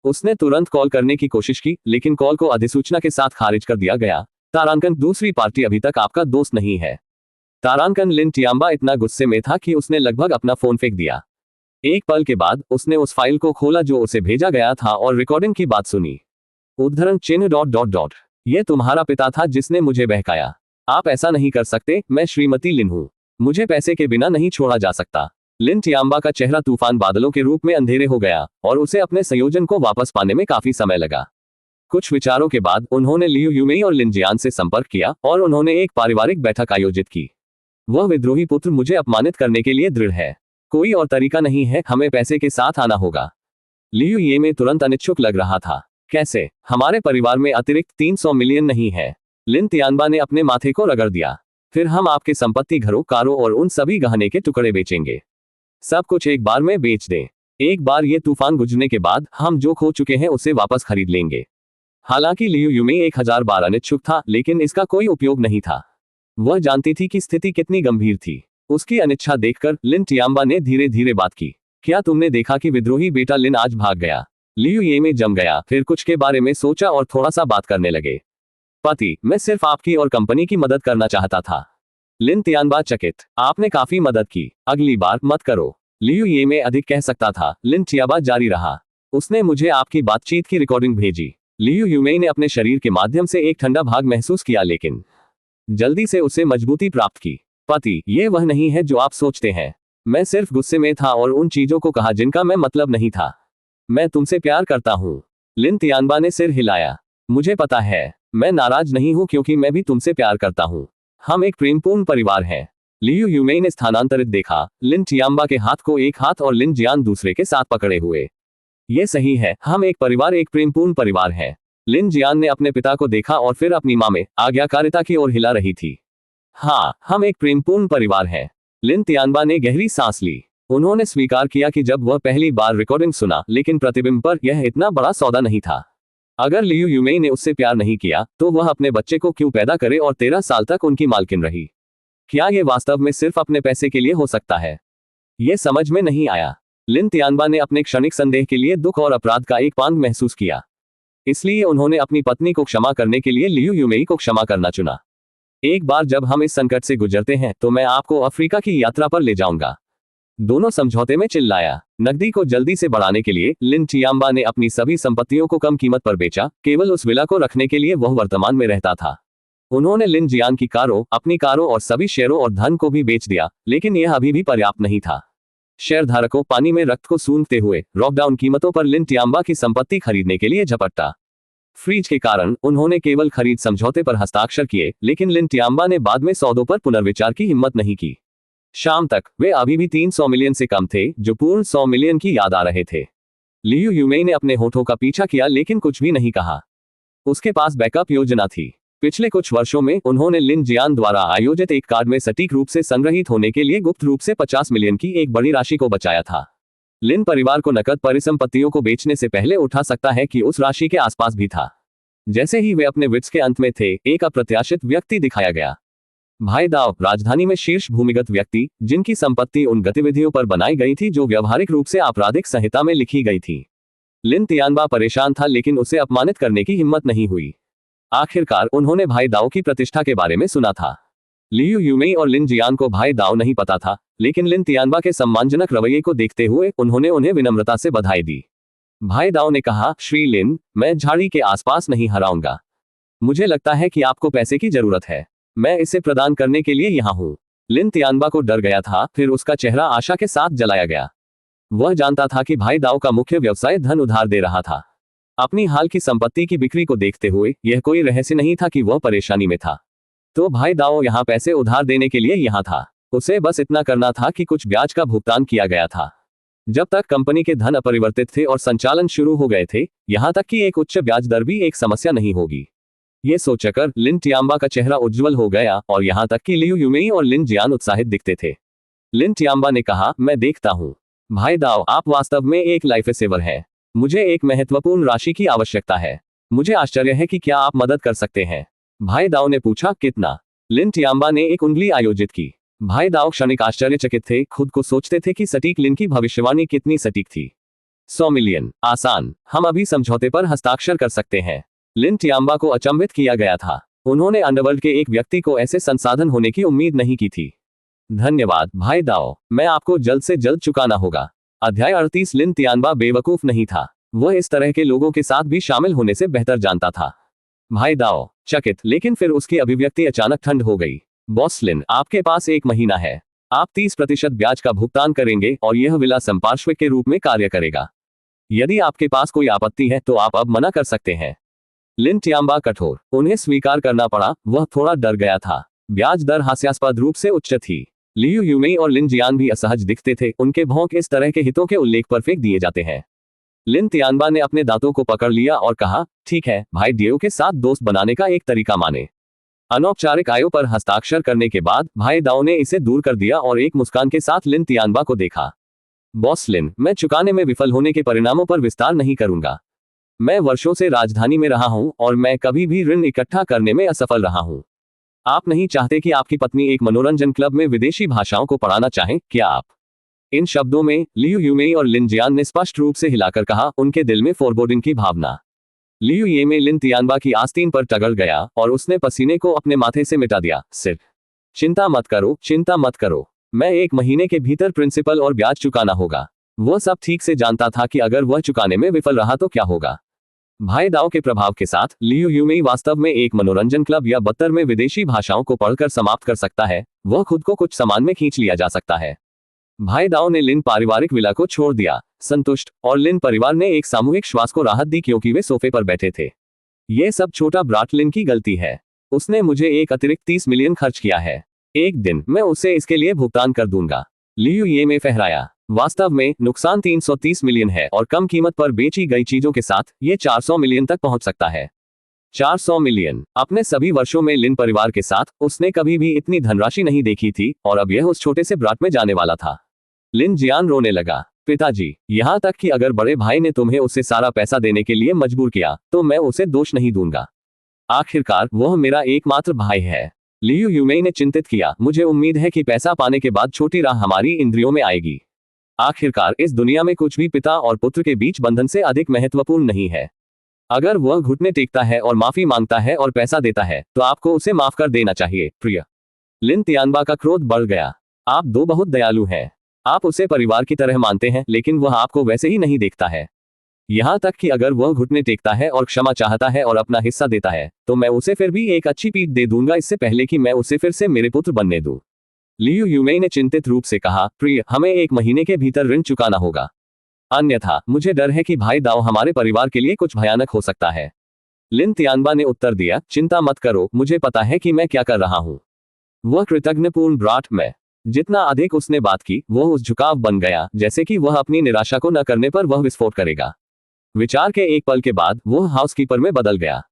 उसने तुरंत कॉल करने की कोशिश की, लेकिन कॉल को अधिसूचना के साथ खारिज कर दिया गया। तारांकन, दूसरी पार्टी अभी तक आपका दोस्त नहीं है। तारांकन, लिन तियानबा इतना गुस्से में था कि उसने लगभग अपना फोन फेंक दिया। एक पल के बाद उसने उस फाइल को खोला जो उसे भेजा गया था और रिकॉर्डिंग की बात सुनी। उद्धरण चिन्ह ... यह तुम्हारा पिता था जिसने मुझे बहकाया। आप ऐसा नहीं कर सकते। मैं श्रीमती लिन हूं। मुझे पैसे के बिना नहीं छोड़ा जा सकता। लिन तियानबा का चेहरा तूफान बादलों के रूप में अंधेरे हो गया और उसे अपने संयोजन को वापस पाने में काफी समय लगा। कुछ विचारों के बाद उन्होंने लियू यूमेई और लिन जियान से संपर्क किया और उन्होंने एक पारिवारिक बैठक आयोजित की। वह विद्रोही पुत्र मुझे अपमानित करने के लिए दृढ़ है। कोई और तरीका नहीं है, हमें पैसे के साथ आना होगा। लियू ये में तुरंत अनिच्छुक लग रहा था। कैसे? हमारे परिवार में अतिरिक्त 300 मिलियन नहीं है। लिन तियानबा ने अपने माथे को रगड़ दिया। फिर हम आपके संपत्ति, घरों, कारों और उन सभी गहने के टुकड़े बेचेंगे। सब कुछ एक बार में बेच दें। एक बार ये तूफान गुजरने के बाद हम जो खो चुके हैं उसे वापस खरीद लेंगे। हालांकि लियू यूमेई 1000 बार अनिच्छुक था, लेकिन इसका कोई उपयोग नहीं था। वह जानती थी कि स्थिति कितनी गंभीर थी। उसकी अनिच्छा देखकर लिन तियानबा ने धीरे धीरे बात की। क्या तुमने देखा कि विद्रोही बेटा लिन आज भाग गया? लियू ये में जम गया, फिर कुछ के बारे में सोचा और थोड़ा सा बात करने लगे। पति, मैं सिर्फ आपकी और कंपनी की मदद करना चाहता था। लिन तियानबा चकित। आपने काफी मदद की, अगली बार मत करो। लियू ये में अधिक कह सकता था। लिन तियानबा जारी रहा। उसने मुझे आपकी बातचीत की रिकॉर्डिंग भेजी। लियू यूमेई ने अपने शरीर के माध्यम से एक ठंडा भाग महसूस किया, लेकिन जल्दी से उसे मजबूती प्राप्त की। पति, ये वह नहीं है जो आप सोचते हैं। मैं सिर्फ गुस्से में था और उन चीजों को कहा जिनका मैं मतलब नहीं था। मैं तुमसे प्यार करता हूँ। लिन तियानबा ने सिर हिलाया। मुझे पता है। मैं नाराज नहीं हूँ क्योंकि मैं भी तुमसे प्यार करता हूँ। हम एक प्रेमपूर्ण परिवार हैं। लियू यूमेई ने स्थानांतरित देखा। लिन तियानबा के हाथ को एक हाथ और लिन जियान दूसरे के साथ पकड़े हुए। ये सही है, हम एक परिवार, एक प्रेमपूर्ण परिवार हैं। लिन जियान ने अपने पिता को देखा और फिर अपनी मां में आज्ञाकारिता की ओर हिला रही थी। हाँ, हम एक प्रेमपूर्ण परिवार हैं। लिन तियानबा ने गहरी सांस ली। उन्होंने स्वीकार किया कि जब वह पहली बार रिकॉर्डिंग सुना, लेकिन प्रतिबिंब पर यह इतना बड़ा सौदा नहीं था। अगर लियू यूमेई ने उससे प्यार नहीं किया तो वह अपने बच्चे को क्यों पैदा करे और 13 साल तक उनकी मालकिन रही? क्या यह वास्तव में सिर्फ अपने पैसे के लिए हो सकता है? यह समझ में नहीं आया। लिन तियानबा ने अपने क्षणिक संदेह के लिए दुख और अपराध का एक पांग महसूस किया। इसलिए उन्होंने अपनी पत्नी को क्षमा करने के लिए लियू यूमेई को क्षमा करना चुना। एक बार जब हम इस संकट से गुजरते हैं तो मैं आपको अफ्रीका की यात्रा पर ले जाऊंगा। दोनों समझौते में चिल्लाया। नकदी को जल्दी से बढ़ाने के लिए लिन तियानबा ने अपनी सभी संपत्तियों को कम कीमत पर बेचा। केवल उस विला को रखने के लिए वह वर्तमान में रहता था। उन्होंने लिन जियान की कारों, अपनी कारों और सभी शेयरों और धन को भी बेच दिया, लेकिन यह अभी भी पर्याप्त नहीं था। शेयरधारकों पानी में रक्त को सूंघते हुए लॉकडाउन कीमतों पर लिन तियानबा की संपत्ति खरीदने के लिए झपटा। फ्रीज के कारण उन्होंने केवल खरीद समझौते पर हस्ताक्षर किए, लेकिन लिन तियानबा ने बाद में सौदों पर पुनर्विचार की हिम्मत नहीं की। शाम तक वे अभी भी 300 मिलियन से कम थे, जो पूर्ण 100 मिलियन की याद आ रहे थे। लियू यूमेई ने अपने होठों का पीछा किया, लेकिन कुछ भी नहीं कहा। उसके पास बैकअप योजना थी। पिछले कुछ वर्षों में उन्होंने लिन जियान द्वारा आयोजित एक कार्ड में सटीक रूप से संग्रहित होने के लिए गुप्त रूप से 50 मिलियन की एक बड़ी राशि को बचाया था। लिन परिवार को नकद परिसंपत्तियों को बेचने से पहले उठा सकता है कि उस राशि के आसपास भी था। जैसे ही वे अपने विट्स के अंत में थे, एक अप्रत्याशित व्यक्ति दिखाया गया। भाई दाव, राजधानी में शीर्ष भूमिगत व्यक्ति, जिनकी संपत्ति उन गतिविधियों पर बनाई गई थी जो व्यावहारिक रूप से आपराधिक संहिता में लिखी गई थी। लिन तियानबा परेशान था, लेकिन उसे अपमानित करने की हिम्मत नहीं हुई। आखिरकार उन्होंने भाई दाव की प्रतिष्ठा के बारे में सुना था। लियू यूमेई और लिन जियान को भाई दाव नहीं पता था, लेकिन लिन तियानबा के सम्मानजनक रवैये को देखते हुए उन्होंने उन्हें विनम्रता से बधाई दी। भाई दाव ने कहा, श्री लिन, मैं झाड़ी के आसपास नहीं हराऊंगा। मुझे लगता है कि आपको पैसे की जरूरत है। मैं इसे प्रदान करने के लिए यहाँ हूँ। लिन तियानबा को डर गया था, फिर उसका चेहरा आशा के साथ जलाया गया। वह जानता था कि भाई दाव का मुख्य व्यवसाय धन उधार दे रहा था। अपनी हाल की संपत्ति की बिक्री को देखते हुए यह कोई रहस्य नहीं था कि वह परेशानी में था। तो भाई दाव यहाँ पैसे उधार देने के लिए यहाँ था। उसे बस इतना करना था कि कुछ ब्याज का भुगतान किया गया था। जब तक कंपनी के धन अपरिवर्तित थे और संचालन शुरू हो गए थे, यहाँ तक कि एक उच्च ब्याज दर भी एक समस्या नहीं होगी। ये सोचकर लिन तियानबा का चेहरा उज्जवल हो गया और यहाँ तक कि लियू यूमेई और लिन जियान उत्साहित दिखते थे। लिन टियाम्बा ने कहा, मैं देखता हूँ। भाई दाओ, आप वास्तव में एक लाइफ सेवर हैं। मुझे एक महत्वपूर्ण राशि की आवश्यकता है। मुझे आश्चर्य है कि क्या आप मदद कर सकते हैं। भाई दाओ ने पूछा, कितना? लिन टियाम्बा ने एक उंगली आयोजित की। भाई दाओ क्षणिक आश्चर्यचकित थे, खुद को सोचते थे कि सटीक लिन की भविष्यवाणी कितनी सटीक थी। 100 मिलियन, आसान, हम अभी समझौते पर हस्ताक्षर कर सकते हैं। लिन टियाम्बा को अचंभित किया गया था। उन्होंने अंडरवर्ल्ड के एक व्यक्ति को ऐसे संसाधन होने की उम्मीद नहीं की थी। धन्यवाद भाई दाओ, मैं आपको जल्द से जल्द चुकाना होगा। अध्याय 38। लिन टियाम्बा बेवकूफ नहीं था। वह इस तरह के लोगों के साथ भी शामिल होने से बेहतर जानता था। भाई दाओ चकित, लेकिन फिर उसकी अभिव्यक्ति अचानक ठंड हो गई। बॉस लिन, आपके पास 1 महीना है। आप 30% ब्याज का भुगतान करेंगे और यह विला संपार्श्विक के रूप में कार्य करेगा। यदि आपके पास कोई आपत्ति है तो आप अब मना कर सकते हैं। लिन टियाम्बा कठोर, उन्हें स्वीकार करना पड़ा। वह थोड़ा डर गया था। ब्याज दर हास्यास्पद रूप से उच्च थी। लियू यूमेई और लिन जियान भी असहज दिखते थे। उनके भौंक इस तरह के हितों के उल्लेख पर फेंक दिए जाते हैं। लिन टियाम्बा ने अपने दांतों को पकड़ लिया और कहा, ठीक है, भाई डियो के साथ दोस्त बनाने का एक तरीका माने। अनौपचारिक आयो पर हस्ताक्षर करने के बाद भाई दाओ ने इसे दूर कर दिया और एक मुस्कान के साथ लिन टियाम्बा को देखा। बॉस लिन, मैं चुकाने में विफल होने के परिणामों पर विस्तार नहीं करूंगा। मैं वर्षों से राजधानी में रहा हूं और मैं कभी भी ऋण इकट्ठा करने में असफल रहा हूं। आप नहीं चाहते कि आपकी पत्नी एक मनोरंजन क्लब में विदेशी भाषाओं को पढ़ाना चाहे, क्या आप? इन शब्दों में लियू यूमेई और लिन जियान ने स्पष्ट रूप से हिलाकर कहा, उनके दिल में फोरबोर्डिंग की भावना। लियू येमे लिन टियाम्बा की आस्तीन पर टगड़ गया और उसने पसीने को अपने माथे से मिटा दिया। सिर, चिंता मत करो, चिंता मत करो। मैं 1 महीने के भीतर प्रिंसिपल और ब्याज चुकाना होगा। वह सब ठीक से जानता था कि अगर वह चुकाने में विफल रहा तो क्या होगा। भाई दाओ के प्रभाव के साथ लियू यूमेई वास्तव में एक मनोरंजन क्लब या बत्तर में विदेशी भाषाओं को पढ़कर समाप्त कर सकता है। वह खुद को कुछ सामान में खींच लिया जा सकता है। भाई दाओ ने लिन पारिवारिक विला को छोड़ दिया, संतुष्ट, और लिन परिवार ने एक सामूहिक श्वास को राहत दी क्योंकि वे सोफे पर बैठे थे। यह सब छोटा ब्राट लिन की गलती है। उसने मुझे एक अतिरिक्त 30 मिलियन खर्च किया है। एक दिन मैं उसे इसके लिए भुगतान कर दूंगा। लियू येमे फहराया। वास्तव में नुकसान 330 मिलियन है और कम कीमत पर बेची गई चीजों के साथ ये 400 मिलियन तक पहुंच सकता है। 400 मिलियन। अपने सभी वर्षों में लिन परिवार के साथ उसने कभी भी इतनी धनराशि नहीं देखी थी और अब यह उस छोटे से ब्राट में जाने वाला था। लिन जियान रोने लगा। पिताजी, यहाँ तक कि अगर बड़े भाई ने तुम्हें उसे सारा पैसा देने के लिए मजबूर किया तो मैं उसे दोष नहीं दूंगा। आखिरकार वह मेरा एकमात्र भाई है। लियू यूमेई ने चिंतित किया, मुझे उम्मीद है कि पैसा पाने के बाद छोटी राह हमारी इंद्रियों में आएगी। आखिरकार इस दुनिया में कुछ भी पिता और पुत्र के बीच बंधन से अधिक महत्वपूर्ण नहीं है। अगर वह घुटने टेकता है और माफी मांगता है और पैसा देता है तो आपको उसे माफ कर देना चाहिए, प्रिय। लिन टियाम्बा का क्रोध बढ़ गया। आप दो बहुत दयालु हैं। आप उसे परिवार की तरह मानते हैं, लेकिन वह आपको वैसे ही नहीं देखता है। यहाँ तक कि अगर वह घुटने टेकता है और क्षमा चाहता है और अपना हिस्सा देता है तो मैं उसे फिर भी एक अच्छी पीठ दे दूंगा, इससे पहले कि मैं उसे फिर से मेरे पुत्र बनने दूं। लियू यूमेई ने चिंतित रूप से कहा, प्रिय, हमें 1 महीने के भीतर ऋण चुकाना होगा, अन्यथा मुझे डर है कि भाई दाओ हमारे परिवार के लिए कुछ भयानक हो सकता है। लिन टियाम्बा ने उत्तर दिया, चिंता मत करो, मुझे पता है कि मैं क्या कर रहा हूँ। वह कृतज्ञपूर्ण ब्राट में जितना अधिक उसने बात की वह उस झुकाव बन गया जैसे कि वह अपनी निराशा को न करने पर वह विस्फोट करेगा। विचार के एक पल के बाद वह हाउसकीपर में बदल गया।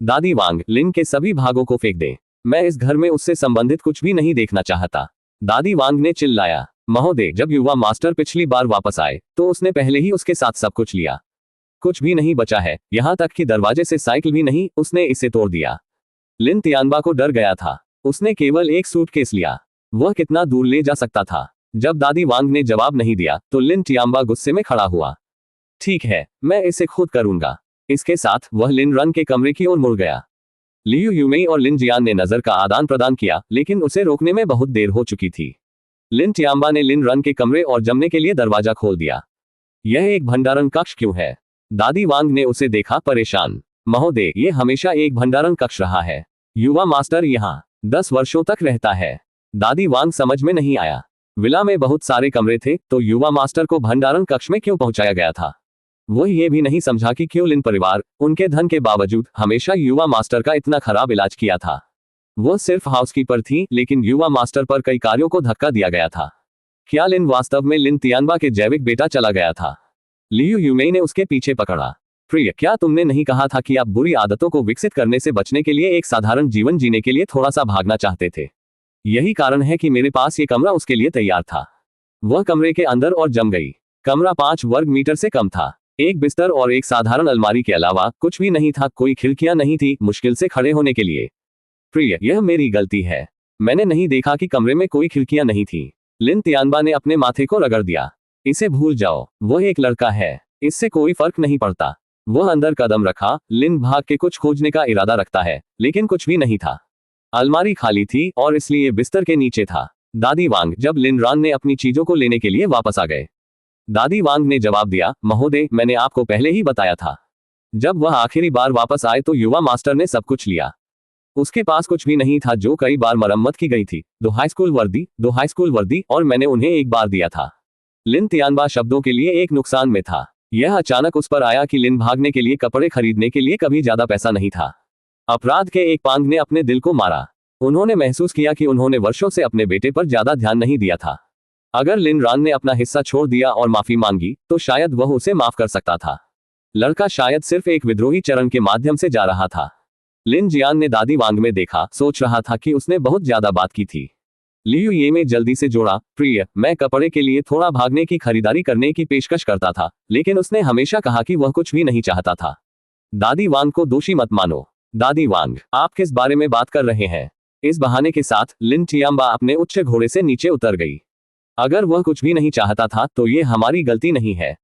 दादी वांग, लिन के सभी भागों को फेंक दे। मैं इस घर में उससे संबंधित कुछ भी नहीं देखना चाहता। दादी वांग ने चिल्लाया। महोदय, जब युवा मास्टर पिछली बार वापस आए तो उसने पहले ही उसके साथ सब कुछ लिया। कुछ भी नहीं बचा है, यहाँ तक कि दरवाजे से साइकिल भी नहीं, उसने इसे तोड़ दिया। लिन टियाम्बा को डर गया था। उसने केवल एक सूटकेस लिया। वह कितना दूर ले जा सकता था? जब दादी वांग ने जवाब नहीं दिया तो लिन टियाम्बा गुस्से में खड़ा हुआ। ठीक है, मैं इसे खुद करूंगा। इसके साथ वह लिन रन के कमरे की ओर मुड़ गया। लियू यूमेई और लिन जियान ने नजर का आदान प्रदान किया, लेकिन उसे रोकने में बहुत देर हो चुकी थी। लिन टियाम्बा ने लिन रन के कमरे और जमने के लिए दरवाजा खोल दिया। यह एक भंडारण कक्ष क्यों है? दादी वांग ने उसे देखा, परेशान। महोदय, ये हमेशा एक भंडारण कक्ष रहा है। युवा मास्टर यहाँ 10 वर्षों तक रहता है। दादी वांग समझ में नहीं आया। विला में बहुत सारे कमरे थे, तो युवा मास्टर को भंडारण कक्ष में क्यों पहुंचाया गया था? वह ये भी नहीं समझा कि क्यों लिन परिवार उनके धन के बावजूद हमेशा युवा मास्टर का इतना खराब इलाज किया था। वह सिर्फ हाउसकीपर थी, लेकिन युवा मास्टर पर कई कार्यों को धक्का दिया गया था। क्या लिन वास्तव में लिन टियाम्बा के जैविक बेटा चला गया था? लियू यूमेई ने उसके पीछे पकड़ा। प्रिय, क्या तुमने नहीं कहा था कि आप बुरी आदतों को विकसित करने से बचने के लिए एक साधारण जीवन जीने के लिए थोड़ा सा भागना चाहते थे? यही कारण है कि मेरे पास ये कमरा उसके लिए तैयार था। वह कमरे के अंदर और जम गई। कमरा 5 वर्ग मीटर से कम था। एक बिस्तर और एक साधारण अलमारी के अलावा कुछ भी नहीं था। कोई खिड़कियां नहीं थी मुश्किल से खड़े होने के लिए। प्रिय, यह मेरी गलती है। मैंने नहीं देखा कि कमरे में कोई खिड़कियां नहीं थी। लिन तियानबा ने अपने माथे को रगड़ दिया। इसे भूल जाओ, वह एक लड़का है, इससे कोई फर्क नहीं पड़ता। वह अंदर कदम रखा। लिन भाग के कुछ खोजने का इरादा रखता है, लेकिन कुछ भी नहीं था। अलमारी खाली थी और इसलिए बिस्तर के नीचे था। दादी वांग जब लिन रान ने अपनी चीजों को लेने के लिए वापस आ गए। दादी वांग ने जवाब दिया, महोदय, मैंने आपको पहले ही बताया था। जब वह आखिरी बार वापस आए तो युवा मास्टर ने सब कुछ लिया। उसके पास कुछ भी नहीं था जो कई बार मरम्मत की गई थी। 2 हाई स्कूल वर्दी और मैंने उन्हें एक बार दिया था। लिन तियानबा शब्दों के लिए एक नुकसान में था। यह अचानक उस पर आया कि लिन भागने के लिए कपड़े खरीदने के लिए कभी ज्यादा पैसा नहीं था। अपराध के एक पांग ने अपने दिल को मारा। उन्होंने महसूस किया कि उन्होंने वर्षों से अपने बेटे पर ज्यादा ध्यान नहीं दिया था। अगर लिन रान ने अपना हिस्सा छोड़ दिया और माफी मांगी तो शायद वह उसे माफ कर सकता था। लड़का शायद सिर्फ एक विद्रोही चरण के माध्यम से जा रहा था। लिन जियान ने दादी वांग में देखा, सोच रहा था कि उसने बहुत ज्यादा बात की थी। लियू ये में जल्दी से जोड़ा, प्रिय, मैं कपड़े के लिए थोड़ा भागने की खरीदारी करने की पेशकश करता था, लेकिन उसने हमेशा कहा कि वह कुछ भी नहीं चाहता था। दादी वांग को दोषी मत मानो। दादी वांग, आप किस बारे में बात कर रहे हैं? इस बहाने के साथ लिन तियानबा अपने उच्च घोड़े से नीचे उतर गई। अगर वह कुछ भी नहीं चाहता था तो ये हमारी गलती नहीं है।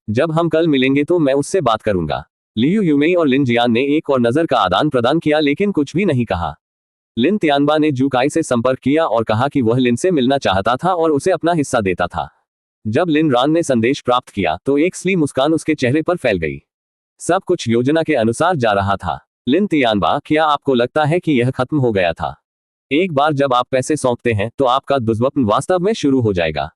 जब हम कल मिलेंगे तो मैं उससे बात करूंगा। लियू यूमेई और लिन जियान ने एक और नजर का आदान प्रदान किया लेकिन कुछ भी नहीं कहा। लिन तियानबा ने जुकाई से संपर्क किया और कहा कि वह लिन से मिलना चाहता था और उसे अपना हिस्सा देता था। जब लिन रान ने संदेश प्राप्त किया तो एक स्ली मुस्कान उसके चेहरे पर फैल गई। सब कुछ योजना के अनुसार जा रहा था। लिन तियानबा, क्या आपको लगता है कि यह खत्म हो गया था? एक बार जब आप पैसे सौंपते हैं तो आपका दुष्स्वप्न वास्तव में शुरू हो जाएगा।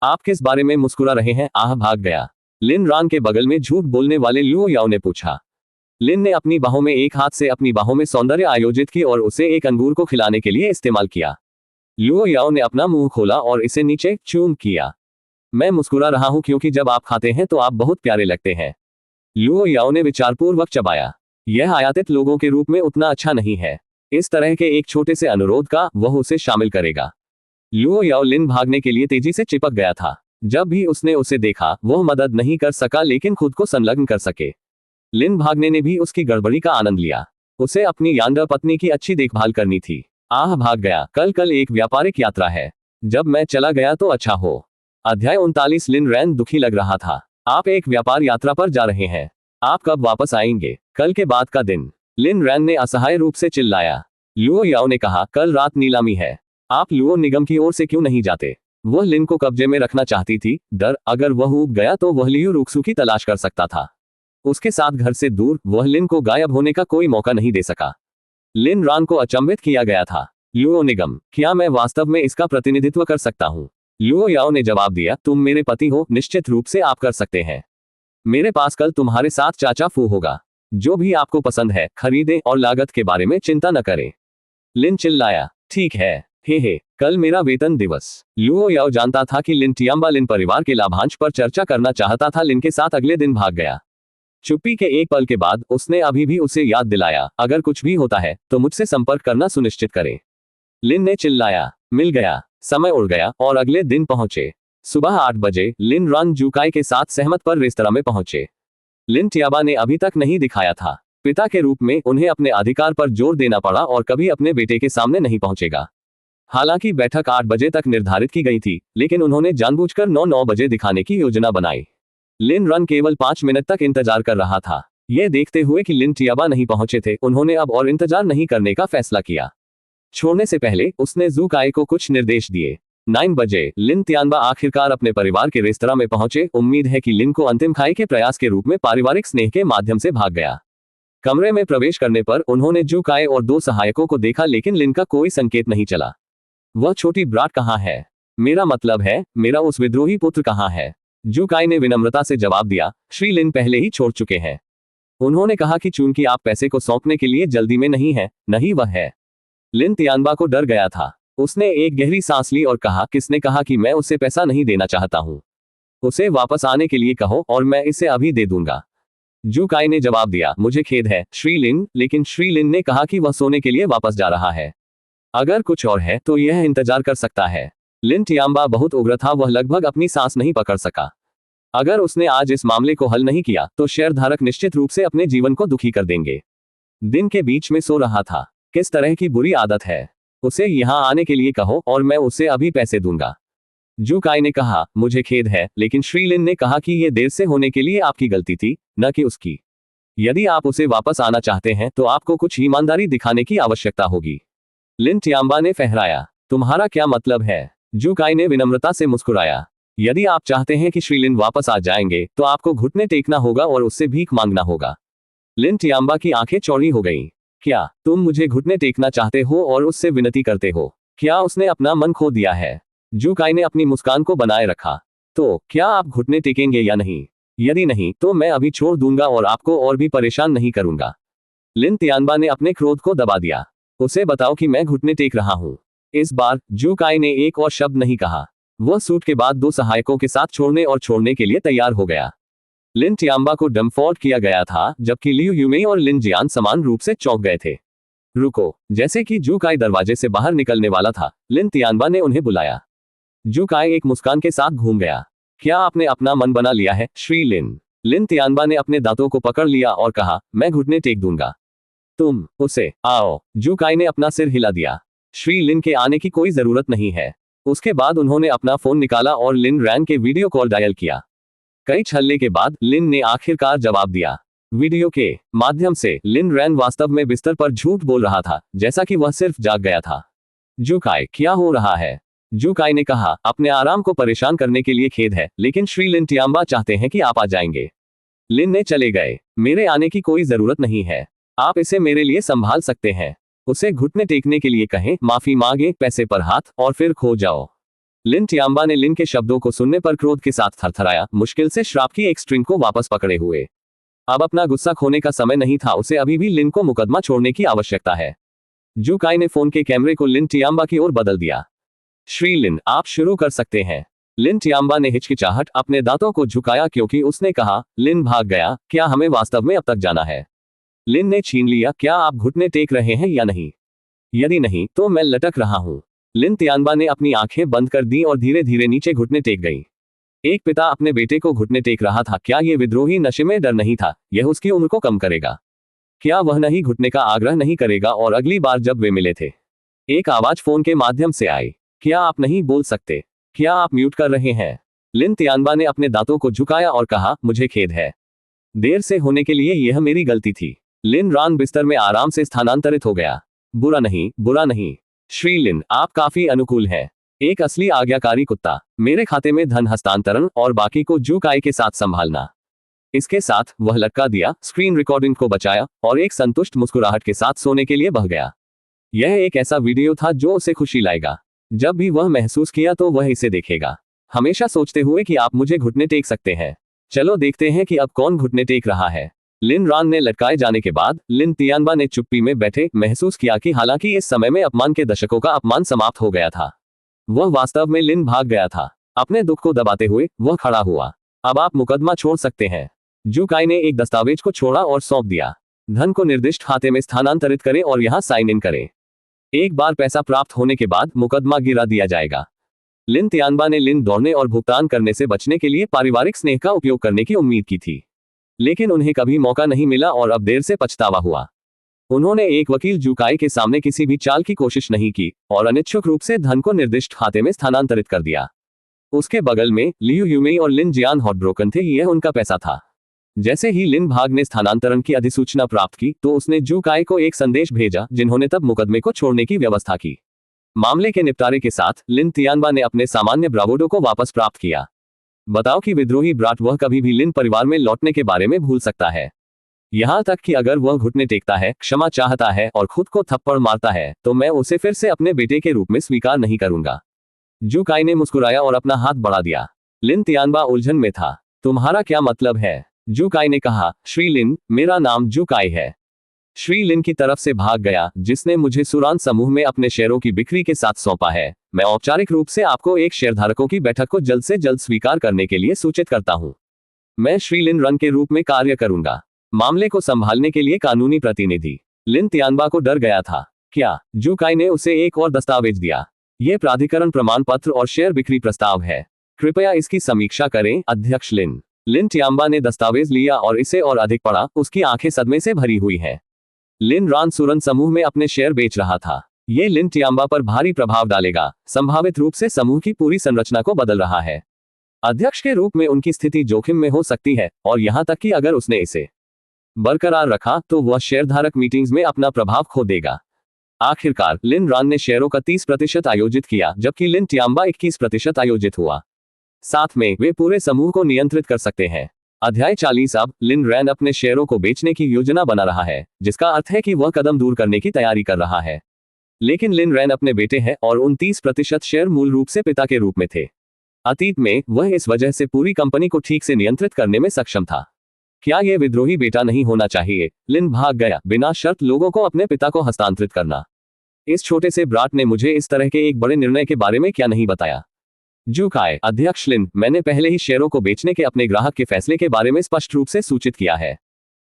आप किस बारे में मुस्कुरा रहे हैं? भाग गया। लिन रान के बगल में झूठ बोलने वाले लुओ याओ ने पूछा। लिन ने अपनी बाहों में एक हाथ से अपनी बाहों में सौंदर्य आयोजित की और उसे एक अंगूर को खिलाने के लिए इस्तेमाल किया। लुओ याओ ने अपना मुंह खोला और इसे नीचे चूम किया। मैं मुस्कुरा रहा हूं क्योंकि जब आप खाते हैं तो आप बहुत प्यारे लगते हैं। लुओ याओ ने विचारपूर्वक चबाया। यह आयातित लोगों के रूप में उतना अच्छा नहीं है। इस तरह के एक छोटे से अनुरोध का वह उसे शामिल करेगा। लुओ याओ लिन भागने के लिए तेजी से चिपक गया था। जब भी उसने उसे देखा वह मदद नहीं कर सका लेकिन खुद को संलग्न कर सके। लिन भागने ने भी उसकी गड़बड़ी का आनंद लिया। उसे अपनी यानदार पत्नी की अच्छी देखभाल करनी थी। भाग गया। कल एक व्यापारिक यात्रा है। जब मैं चला गया तो अच्छा हो। अध्याय 39। लिन रैन दुखी लग रहा था। आप एक व्यापार यात्रा पर जा रहे हैं। आप कब वापस आएंगे? कल के बाद का दिन। लिन रैन ने असहाय रूप से चिल्लाया। लुओ याओ ने कहा, कल रात नीलामी है। आप लुओ निगम की ओर से क्यों नहीं जाते? वह लिन को कब्जे में रखना चाहती थी। डर, अगर वह ऊब गया तो वह लियू रुक्सू की तलाश कर सकता था। उसके साथ घर से दूर वह लिन को गायब होने का कोई मौका नहीं दे सका। लिन रान को अचंभित किया गया था। लुओ निगम, क्या मैं वास्तव में इसका प्रतिनिधित्व कर सकता हूँ? लुओ याओ ने जवाब दिया, तुम मेरे पति हो, निश्चित रूप से आप कर सकते हैं। मेरे पास कल तुम्हारे साथ चाचा फू होगा। जो भी आपको पसंद है खरीदें और लागत के बारे में चिंता न करें। लिन चिल्लाया। ठीक है, हे कल मेरा वेतन दिवस। लुओ याओ जानता था कि लिन तियानबा लिन परिवार के लाभांश पर चर्चा करना चाहता था। लिन के साथ अगले दिन भाग गया। चुप्पी के एक पल के बाद उसने अभी भी उसे याद दिलाया, अगर कुछ भी होता है तो मुझसे संपर्क करना सुनिश्चित करें। लिन ने चिल्लाया। मिल गया। समय उड़ गया और अगले दिन पहुंचे। सुबह 8 बजे लिन रान जुकाई के साथ सहमत पर रेस्तरां में पहुंचे। लिन तियानबा ने अभी तक नहीं दिखाया था। पिता के रूप में उन्हें अपने अधिकार पर जोर देना पड़ा और कभी अपने बेटे के सामने नहीं पहुंचेगा। हालांकि बैठक 8 बजे तक निर्धारित की गई थी, लेकिन उन्होंने जानबूझकर 9 बजे दिखाने की योजना बनाई। लिन रन केवल 5 मिनट तक इंतजार कर रहा था। यह देखते हुए कि लिन तियानबा नहीं पहुंचे थे, उन्होंने अब और इंतजार नहीं करने का फैसला किया। छोड़ने से पहले उसने जुकाई को कुछ निर्देश दिए। 9 बजे लिन तियानबा आखिरकार अपने परिवार के रेस्तरां में पहुंचे। उम्मीद है कि लिन को अंतिम खाई के प्रयास के रूप में पारिवारिक स्नेह के माध्यम से भाग गया। कमरे में प्रवेश करने पर उन्होंने जुकाई और 2 सहायकों को देखा, लेकिन लिन का कोई संकेत नहीं चला। वह छोटी ब्राट कहाँ है? मेरा मतलब है, मेरा उस विद्रोही पुत्र कहाँ है? जुकाई ने विनम्रता से जवाब दिया, श्री लिन पहले ही छोड़ चुके हैं। उन्होंने कहा कि चूंकि आप पैसे को सौंपने के लिए जल्दी में नहीं है, नहीं वह है। लिन तियानबा को डर गया था। उसने एक गहरी सांस ली और कहा, किसने कहा कि मैं उसे पैसा नहीं देना चाहता हूँ? उसे वापस आने के लिए कहो और मैं इसे अभी दे दूंगा। जुकाई ने जवाब दिया, मुझे खेद है श्री लिन, लेकिन श्री लिन ने कहा कि वह सोने के लिए वापस जा रहा है। अगर कुछ और है तो यह इंतजार कर सकता है। लिन टियाम्बा बहुत उग्र था, वह लगभग अपनी सांस नहीं पकड़ सका। अगर उसने आज इस मामले को हल नहीं किया तो शेयरधारक निश्चित रूप से अपने जीवन को दुखी कर देंगे। दिन के बीच में सो रहा था। किस तरह की बुरी आदत है। उसे यहां आने के लिए कहो और मैं उसे अभी पैसे दूंगा। जू काई ने कहा, मुझे खेद है, लेकिन श्री लिन ने कहा कि यह देर से होने के लिए आपकी गलती थी, न कि उसकी। यदि आप उसे वापस आना चाहते हैं तो आपको कुछ ईमानदारी दिखाने की आवश्यकता होगी। लिन टियाम्बा ने फहराया, तुम्हारा क्या मतलब है? जू काई ने विनम्रता से मुस्कुराया, यदि आप चाहते हैं कि श्री लिन वापस आ जाएंगे तो आपको घुटने टेकना होगा और उससे भीख मांगना होगा। लिन टियाम्बा की आंखें चौड़ी हो गईं। क्या तुम मुझे घुटने टेकना चाहते हो और उससे विनती करते हो? क्या उसने अपना मन खो दिया है? जू काई ने अपनी मुस्कान को बनाए रखा। तो क्या आप घुटने टेकेंगे या नहीं? यदि नहीं तो मैं अभी छोड़ दूंगा और आपको और भी परेशान नहीं करूंगा। लिन टियाम्बा ने अपने क्रोध को दबा दिया। उसे बताओ कि मैं घुटने टेक रहा हूं। इस बार जू काई ने एक और शब्द नहीं कहा। वह सूट के बाद 2 सहायकों के साथ छोड़ने के लिए तैयार हो गया। लिन टियाम्बा को डम्फोर्ड किया गया था, जबकि लियू यूमेई और लिन जियान समान रूप से चौंक गए थे। रुको। जैसे कि जू काई दरवाजे से बाहर निकलने वाला था, लिन टियाम्बा ने उन्हें बुलाया। जू काई एक मुस्कान के साथ घूम गया। क्या आपने अपना मन बना लिया है, श्री लिन? लिन टियाम्बा ने अपने दांतों को पकड़ लिया और कहा, मैं घुटने टेक दूंगा। तुम उसे आओ। जू काई ने अपना सिर हिला दिया। श्री लिन के आने की कोई जरूरत नहीं है। उसके बाद उन्होंने अपना फोन निकाला और लिन रैन के वीडियो कॉल डायल किया। कई छल्ले के बाद लिन ने आखिरकार जवाब दिया। वीडियो के माध्यम से लिन रैन वास्तव में बिस्तर पर झूठ बोल रहा था, जैसा कि वह सिर्फ जाग गया था। जू काई, क्या हो रहा है? जू काई ने कहा, अपने आराम को परेशान करने के लिए खेद है, लेकिन श्री लिन टियाम्बा चाहते हैं कि आप आ जाएंगे। लिन ने चले गए। मेरे आने की कोई जरूरत नहीं है। आप इसे मेरे लिए संभाल सकते हैं। उसे घुटने टेकने के लिए कहें, माफी मांगे, पैसे पर हाथ, और फिर खो जाओ। लिन टियाम्बा ने लिन के शब्दों को सुनने पर क्रोध के साथ थरथराया, मुश्किल से श्राप की एक स्ट्रिंग को वापस पकड़े हुए। अब अपना गुस्सा खोने का समय नहीं था, उसे अभी भी लिन को मुकदमा छोड़ने की आवश्यकता है। जू काई ने फोन के कैमरे को लिन टियाम्बा की ओर बदल दिया। श्री लिन, आप शुरू कर सकते हैं। लिन टियाम्बा ने हिचकिचाहट अपने दांतों को झुकाया क्योंकि उसने कहा, लिन भाग गया, क्या हमें वास्तव में अब तक जाना है? लिन ने छीन लिया, क्या आप घुटने टेक रहे हैं या नहीं? यदि नहीं तो मैं लटक रहा हूं। लिन टियाम्बा ने अपनी आंखें बंद कर दी और धीरे धीरे नीचे घुटने टेक गई। एक पिता अपने बेटे को घुटने टेक रहा था। क्या यह विद्रोही नशे में डर नहीं था? यह उसकी उम्र को कम करेगा। क्या वह नहीं घुटने का आग्रह नहीं करेगा? और अगली बार जब वे मिले थे, एक आवाज फोन के माध्यम से आई, क्या आप नहीं बोल सकते? क्या आप म्यूट कर रहे हैं? लिन टियाम्बा ने अपने दांतों को झुकाया और कहा, मुझे खेद है। देर से होने के लिए यह मेरी गलती थी। लिन रॉन बिस्तर में आराम से स्थानांतरित हो गया। बुरा नहीं, बुरा नहीं। श्री लिन, आप काफी अनुकूल हैं। एक असली आज्ञाकारी कुत्ता। मेरे खाते में धन हस्तांतरण और बाकी को जू काई के साथ संभालना। इसके साथ वह लटका दिया, स्क्रीन रिकॉर्डिंग को बचाया और एक संतुष्ट मुस्कुराहट के साथ सोने के लिए बह गया। यह एक ऐसा वीडियो था जो उसे खुशी लाएगा। जब भी वह महसूस किया तो वह इसे देखेगा, हमेशा सोचते हुए कि आप मुझे घुटने टेक सकते हैं। चलो देखते हैं कि अब कौन घुटने टेक रहा है। लिन रॉन ने लटकाए जाने के बाद लिन टियाम्बा ने चुप्पी में बैठे महसूस किया कि हालांकि इस समय में अपमान के दशकों का अपमान समाप्त हो गया था, वह वास्तव में लिन भाग गया था। अपने दुख को दबाते हुए वह खड़ा हुआ। अब आप मुकदमा छोड़ सकते हैं। जू काई ने एक दस्तावेज को छोड़ा और सौंप दिया। धन को निर्दिष्ट खाते में स्थानांतरित करें और यहां साइन इन करें। एक बार पैसा प्राप्त होने के बाद मुकदमा गिरा दिया जाएगा। लिन टियाम्बा ने लिन दौड़ने और भुगतान करने से बचने के लिए पारिवारिक स्नेह का उपयोग करने की उम्मीद की थी, लेकिन उन्हें कभी मौका नहीं मिला और अब देर से पछतावा हुआ। उन्होंने एक वकील जू काई के सामने किसी भी चाल की कोशिश नहीं की और अनिच्छुक रूप से धन को निर्दिष्ट खाते में स्थानांतरित कर दिया। उसके बगल में लियू यूमेई और लिन जियान हॉटब्रोकन थे, यह उनका पैसा था। जैसे ही लिन भाग ने स्थानांतरण की अधिसूचना प्राप्त की तो उसने जू काई को एक संदेश भेजा, जिन्होंने तब मुकदमे को छोड़ने की व्यवस्था की। मामले के निपटारे के साथ लिन टियाम्बा ने अपने सामान्य ब्रावोडो को वापस प्राप्त किया। बताओ कि विद्रोही ब्राट वह कभी भी लिन परिवार में लौटने के बारे में भूल सकता है। यहां तक कि अगर वह घुटने टेकता है, क्षमा चाहता है और खुद को थप्पड़ मारता है तो मैं उसे फिर से अपने बेटे के रूप में स्वीकार नहीं करूंगा। जू काई ने मुस्कुराया और अपना हाथ बढ़ा दिया। लिन टियाम्बा उलझन में था। तुम्हारा क्या मतलब है? जू काई ने कहा, श्री लिन, मेरा नाम जू काई है। श्री लिन की तरफ से भाग गया, जिसने मुझे सुरान समूह में अपने शेयरों की बिक्री के साथ सौंपा है। मैं औपचारिक रूप से आपको एक शेयरधारकों की बैठक को जल्द से जल्द स्वीकार करने के लिए सूचित करता हूं। मैं श्री लिन रन के रूप में कार्य करूंगा, मामले को संभालने के लिए कानूनी प्रतिनिधि। लिन टियाम्बा को डर गया था। क्या जू काई ने उसे एक और दस्तावेज दिया? ये प्राधिकरण प्रमाण पत्र और शेयर बिक्री प्रस्ताव है। कृपया इसकी समीक्षा करें। अध्यक्ष लिन टियाम्बा ने दस्तावेज लिया और इसे और अधिक पढ़ा। उसकी आंखें सदमे से भरी हुई हैं। लिन रॉन सुरन समूह में अपने शेयर बेच रहा था। ये लिन टियाम्बा पर भारी प्रभाव डालेगा, संभावित रूप से समूह की पूरी संरचना को बदल रहा है। अध्यक्ष के रूप में उनकी स्थिति जोखिम में हो सकती है, और यहां तक कि अगर उसने इसे बरकरार रखा तो वह शेयरधारक मीटिंग्स में अपना प्रभाव खो देगा। आखिरकार लिन रॉन ने शेयरों का 30% आयोजित किया, जबकि लिन टियाम्बा 21% आयोजित हुआ। साथ में वे पूरे समूह को नियंत्रित कर सकते हैं। अध्याय 40। अब लिन रैन अपने शेयरों को बेचने की योजना बना रहा है, जिसका अर्थ है कि वह कदम दूर करने की तैयारी कर रहा है। लेकिन लिन रैन अपने बेटे हैं और उन 30% शेयर मूल रूप से पिता के रूप में थे। अतीत में वह इस वजह से पूरी कंपनी को ठीक से नियंत्रित करने में सक्षम था। क्या यह विद्रोही बेटा नहीं होना चाहिए? लिन भाग गया, बिना शर्त लोगों को अपने पिता को हस्तांतरित करना। इस छोटे से ब्राट ने मुझे इस तरह के एक बड़े निर्णय के बारे में क्या नहीं बताया? जू काई: अध्यक्ष लिन, मैंने पहले ही शेयरों को बेचने के अपने ग्राहक के फैसले के बारे में स्पष्ट रूप से सूचित किया है।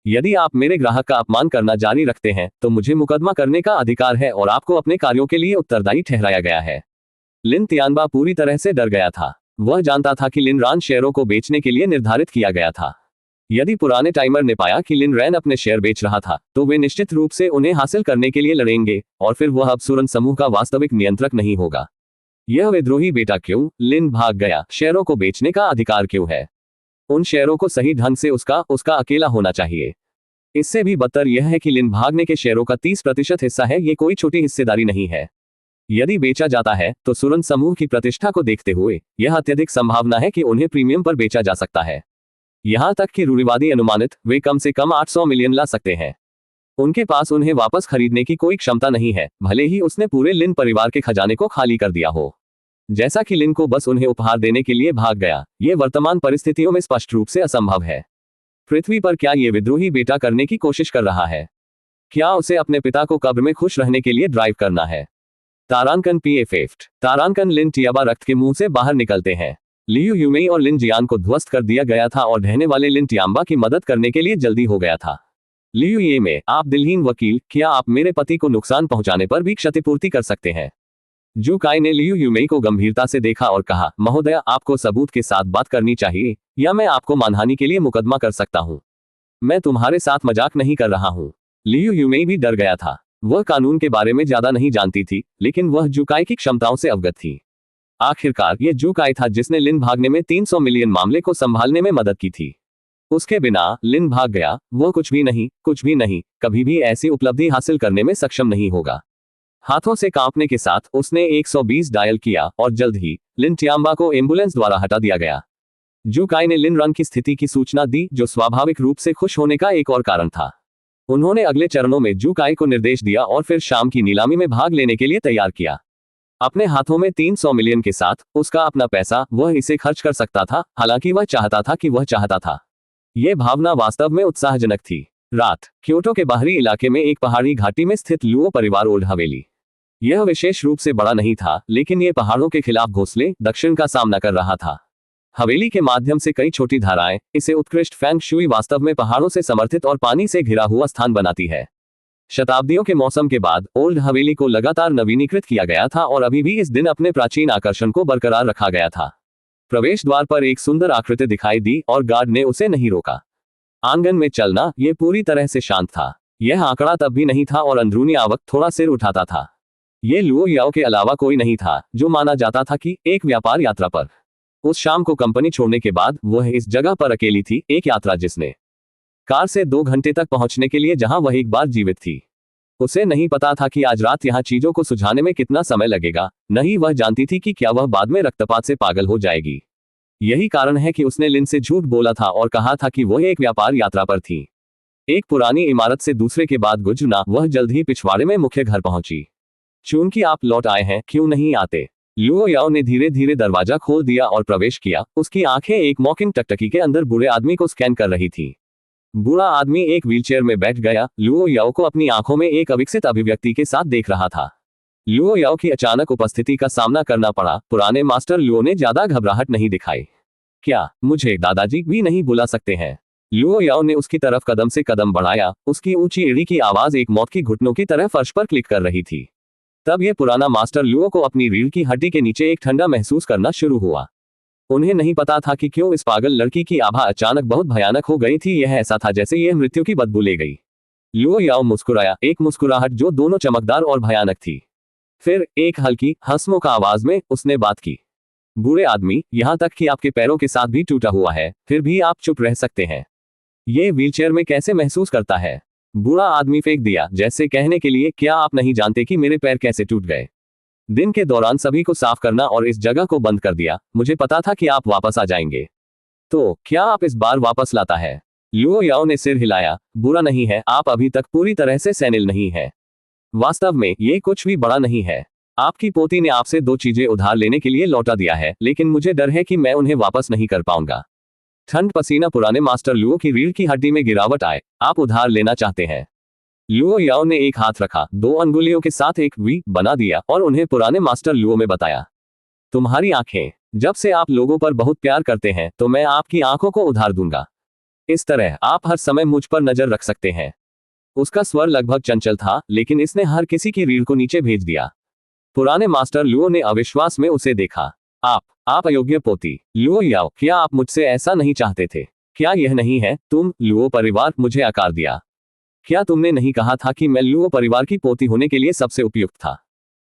यदि आप मेरे ग्राहक का अपमान करना जारी रखते हैं तो मुझे मुकदमा करने का अधिकार है और आपको अपने कार्यों के लिए उत्तरदायी ठहराया गया है। लिन टियाम्बा पूरी तरह से डर गया था। वह जानता था कि लिन रॉन शेयरों को बेचने के लिए निर्धारित किया गया था। यदि पुराने टाइमर ने पाया कि लिन रैन अपने शेयर बेच रहा था, तो वे निश्चित रूप से उन्हें हासिल करने के लिए लड़ेंगे, और फिर वह अब सुरन समूह का वास्तविक नियंत्रक नहीं होगा। यह विद्रोही बेटा क्यों? लिन भाग गया। शेयरों को बेचने का अधिकार क्यों है? उन शेयरों को सही ढंग से उसका अकेला होना चाहिए। इससे भी बदतर यह है कि लिन भागने के शेयरों का 30% हिस्सा है। ये कोई छोटी हिस्सेदारी नहीं है। यदि बेचा जाता है तो सुरन समूह की प्रतिष्ठा को देखते हुए यह अत्यधिक संभावना है कि उन्हें प्रीमियम पर बेचा जा सकता है। यहां तक कि रूढ़िवादी अनुमानित वे कम से कम 800 मिलियन ला सकते हैं। उनके पास उन्हें वापस खरीदने की कोई क्षमता नहीं है, भले ही उसने पूरे लिन परिवार के खजाने को खाली कर दिया हो। जैसा कि लिन को बस उन्हें उपहार देने के लिए भाग गया, ये वर्तमान परिस्थितियों में स्पष्ट रूप से असंभव है। पृथ्वी पर क्या ये विद्रोही बेटा करने की कोशिश कर रहा है? क्या उसे अपने पिता को कब्र में खुश रहने के लिए ड्राइव करना है? तारांकन पीएफएफ्ट। तारांकन लिन टियाबा रक्त के मुंह से बाहर निकलते हैं। लियू यूमेई और लिन जियान को ध्वस्त कर दिया गया था और ढहने वाले लिन टियाम्बा की मदद करने के लिए जल्दी हो गया था। लियू ये में, आप दिलहीन वकील, क्या आप मेरे पति को नुकसान पहुंचाने पर भी क्षतिपूर्ति कर सकते हैं? जू काई ने लियू यूमेई को गंभीरता से देखा और कहा, महोदया, आपको सबूत के साथ बात करनी चाहिए, या मैं आपको मानहानि के लिए मुकदमा कर सकता हूं। मैं तुम्हारे साथ मजाक नहीं कर रहा हूं। लियू यूमेई भी डर गया था। वह कानून के बारे में ज्यादा नहीं जानती थी, लेकिन वह जू काई की क्षमताओं से अवगत थी। आखिरकार यह जू काई था जिसने लिन भागने में 300 मिलियन मामले को संभालने में मदद की थी। उसके बिना लिन भाग गया, वह कुछ भी नहीं, कभी भी ऐसी उपलब्धि हासिल करने में सक्षम नहीं होगा। हाथों से कांपने के साथ उसने 120 डायल किया और जल्द ही लिन टियाम्बा को एम्बुलेंस द्वारा हटा दिया गया। जू काई ने लिन रन की स्थिति की सूचना दी, जो स्वाभाविक रूप से खुश होने का एक और कारण था। उन्होंने अगले चरणों में जू काई को निर्देश दिया और फिर शाम की नीलामी में भाग लेने के लिए तैयार किया। अपने हाथों में 300 मिलियन के साथ उसका अपना पैसा, वह इसे खर्च कर सकता था, हालांकि वह चाहता था कि वह चाहता था। यह भावना वास्तव में उत्साहजनक थी। रात, क्योटो के बाहरी इलाके में एक पहाड़ी घाटी में स्थित लुओ परिवार ओल्ड हवेली। यह विशेष रूप से बड़ा नहीं था, लेकिन यह पहाड़ों के खिलाफ घोंसले दक्षिण का सामना कर रहा था। हवेली के माध्यम से कई छोटी धाराएं इसे उत्कृष्ट फेंग शुई वास्तव में पहाड़ों से समर्थित और पानी से घिरा हुआ स्थान बनाती है। शताब्दियों के मौसम के बाद ओल्ड हवेली को लगातार नवीनीकृत किया गया था और अभी भी इस दिन अपने प्राचीन आकर्षण को बरकरार रखा गया था। प्रवेश द्वार पर एक सुंदर आकृति दिखाई दी और गार्ड ने उसे नहीं रोका। आंगन में चलना, यह पूरी तरह से शांत था। यह आंकड़ा तब भी नहीं था और अंदरूनी आवक थोड़ा सिर उठाता था। ये लुओ याओ के अलावा कोई नहीं था, जो माना जाता था कि एक व्यापार यात्रा पर। उस शाम को कंपनी छोड़ने के बाद वह इस जगह पर अकेली थी, एक यात्रा जिसने कार से 2 घंटे तक पहुंचने के लिए जहां वह एक बार जीवित थी। उसे नहीं पता था कि आज रात यहां चीजों को सुझाने में कितना समय लगेगा, नहीं वह जानती थी कि क्या वह बाद में रक्तपात से पागल हो जाएगी। यही कारण है कि उसने लिन से झूठ बोला था और कहा था कि वह एक व्यापार यात्रा पर थी। एक पुरानी इमारत से दूसरे के बाद गुजरना, वह जल्द ही पिछवाड़े में मुख्य घर पहुंची। चूंकि आप लौट आए हैं, क्यों नहीं आते? लुओ याओ ने धीरे धीरे दरवाजा खोल दिया और प्रवेश किया। उसकी आंखें एक मॉकिंग टकटकी के अंदर बूढ़े आदमी को स्कैन कर रही थी। बूढ़ा आदमी एक व्हीलचेयर में बैठ गया, लुओ याओ को अपनी आंखों में एक अविकसित अभिव्यक्ति के साथ देख रहा था। लुओ याओ की अचानक उपस्थिति का सामना करना पड़ा। पुराने मास्टर लुओ ने ज्यादा घबराहट नहीं दिखाई। क्या मुझे दादाजी भी नहीं बुला सकते हैं? लुओ याओ ने उसकी तरफ कदम से कदम बढ़ाया, उसकी ऊंची एड़ी की आवाज एक मौत की घुटनों की तरह फर्श पर क्लिक कर रही थी। तब यह पुराना मास्टर लुओ को अपनी रीढ़ की हड्डी के नीचे एक ठंडा महसूस करना शुरू हुआ। उन्हें नहीं पता था कि क्यों इस पागल लड़की की आभा अचानक बहुत भयानक हो गई थी। यह ऐसा था जैसे यह मृत्यु की बदबू ले गई। लुओ याओ मुस्कुराया, एक मुस्कुराहट जो दोनों चमकदार और भयानक थी। फिर एक हल्की हंसमुख आवाज में उसने बात की, बुरे आदमी, यहां तक कि आपके पैरों के साथ भी टूटा हुआ है, फिर भी आप चुप रह सकते हैं। ये व्हीलचेयर में कैसे महसूस करता है? बूढ़ा आदमी फेंक दिया, जैसे कहने के लिए, क्या आप नहीं जानते कि मेरे पैर कैसे टूट गए? दिन के दौरान सभी को साफ करना और इस जगह को बंद कर दिया। मुझे पता था कि आप वापस आ जाएंगे। तो क्या आप इस बार वापस लाता है? लुओ याओ ने सिर हिलाया, बुरा नहीं है, आप अभी तक पूरी तरह से सेनिल नहीं है। वास्तव में ये कुछ भी बड़ा नहीं है। आपकी पोती ने आपसे 2 चीजें उधार लेने के लिए लौटा दिया है, लेकिन मुझे डर है कि मैं उन्हें वापस नहीं कर पाऊंगा। ठंड पसीना पुराने मास्टर लुओ की रीढ़ की हड्डी में गिरावट आए। आप उधार लेना चाहते हैं? लुओ याओ ने एक हाथ रखा, 2 अंगुलियों के साथ एक वी बना दिया और उन्हें पुराने मास्टर लुओ में बताया, तुम्हारी आंखें, जब से आप लोगों पर बहुत प्यार करते हैं तो मैं आपकी आंखों को उधार दूंगा। इस तरह आप हर समय मुझ पर नजर रख सकते हैं। उसका स्वर लगभग चंचल था, लेकिन इसने हर किसी की रीढ़ को नीचे भेज दिया। पुराने मास्टर लुओ ने अविश्वास में उसे देखा। आप अयोग्य पोती। लुओ याओ, क्या आप मुझसे ऐसा नहीं चाहते थे? क्या यह नहीं है, तुम लुओ परिवार मुझे आकार दिया। क्या तुमने नहीं कहा था कि मैं लुओ परिवार की पोती होने के लिए सबसे उपयुक्त था?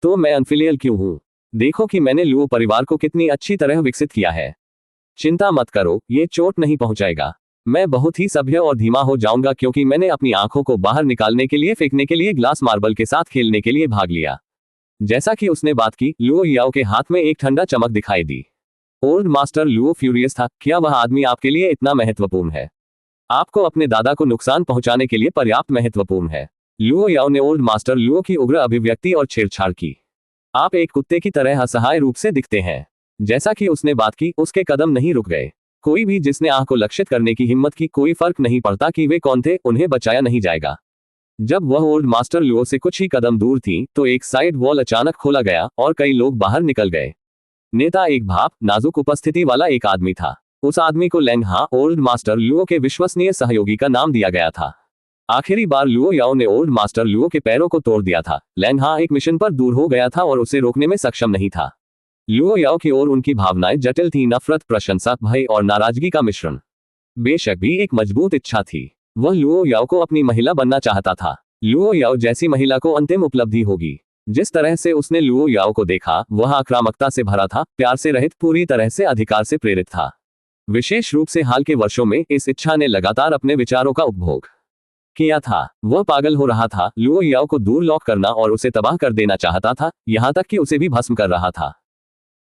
तो मैं अनफिलियल क्यों हूं? देखो कि मैंने लुओ परिवार को कितनी अच्छी तरह विकसित किया है। चिंता मत करो, ये चोट नहीं पहुंचाएगा। मैं बहुत ही सभ्य और धीमा हो जाऊंगा क्योंकि मैंने अपनी आंखों को बाहर निकालने के लिए फेंकने के लिए ग्लास मार्बल के साथ खेलने के लिए भाग लिया। जैसा कि उसने बात की, लुओ याओ के हाथ में एक ठंडा चमक दिखाई दी। ओल्ड मास्टर लुओ फ्यूरियस था। क्या वह आदमी आपके लिए इतना महत्वपूर्ण है? आपको अपने दादा को नुकसान पहुंचाने के लिए पर्याप्त महत्वपूर्ण है। लुओ याओ ने ओल्ड मास्टर लुओ की उग्र अभिव्यक्ति और छेड़छाड़ की। आप एक कुत्ते की तरह असहाय रूप से दिखते हैं। जैसा कि उसने बात की, उसके कदम नहीं रुक गए। कोई भी जिसने आंख को लक्षित करने की हिम्मत की, कोई फर्क नहीं पड़ता कि वे कौन थे, उन्हें बचाया नहीं जाएगा। जब वह ओल्ड मास्टर लुओ से कुछ ही कदम दूर थी, तो एक साइड वॉल अचानक खोला गया और कई लोग बाहर निकल गए। नेता एक भाप नाजुक उपस्थिति वाला एक आदमी था। उस आदमी को लैंग हा, ओल्ड मास्टर लुओ के विश्वसनीय सहयोगी का नाम दिया गया था। आखिरी बार लुओ याओ ने ओल्ड मास्टर लुओ के पैरों को तोड़ दिया था। लैंग हा एक मिशन पर दूर हो गया था और उसे रोकने में सक्षम नहीं था। लुओ याओ की ओर उनकी भावनाएं जटिल थी, नफरत, प्रशंसा, भय और नाराजगी का मिश्रण। बेशक भी एक मजबूत इच्छा थी। वह लुओ याओ को अपनी महिला बनना चाहता था। लुओ याओ जैसी महिला को अंतिम उपलब्धि होगी। जिस तरह से उसने लुओ याओ को देखा, वह आक्रामकता से भरा था, प्यार से रहित, पूरी तरह से अधिकार से प्रेरित था। विशेष रूप से हाल के वर्षों में इस इच्छा ने लगातार अपने विचारों का उपभोग किया था। वह पागल हो रहा था, लुओ याओ को दूर लॉक करना और उसे तबाह कर देना चाहता था, यहां तक कि उसे भी भस्म कर रहा था।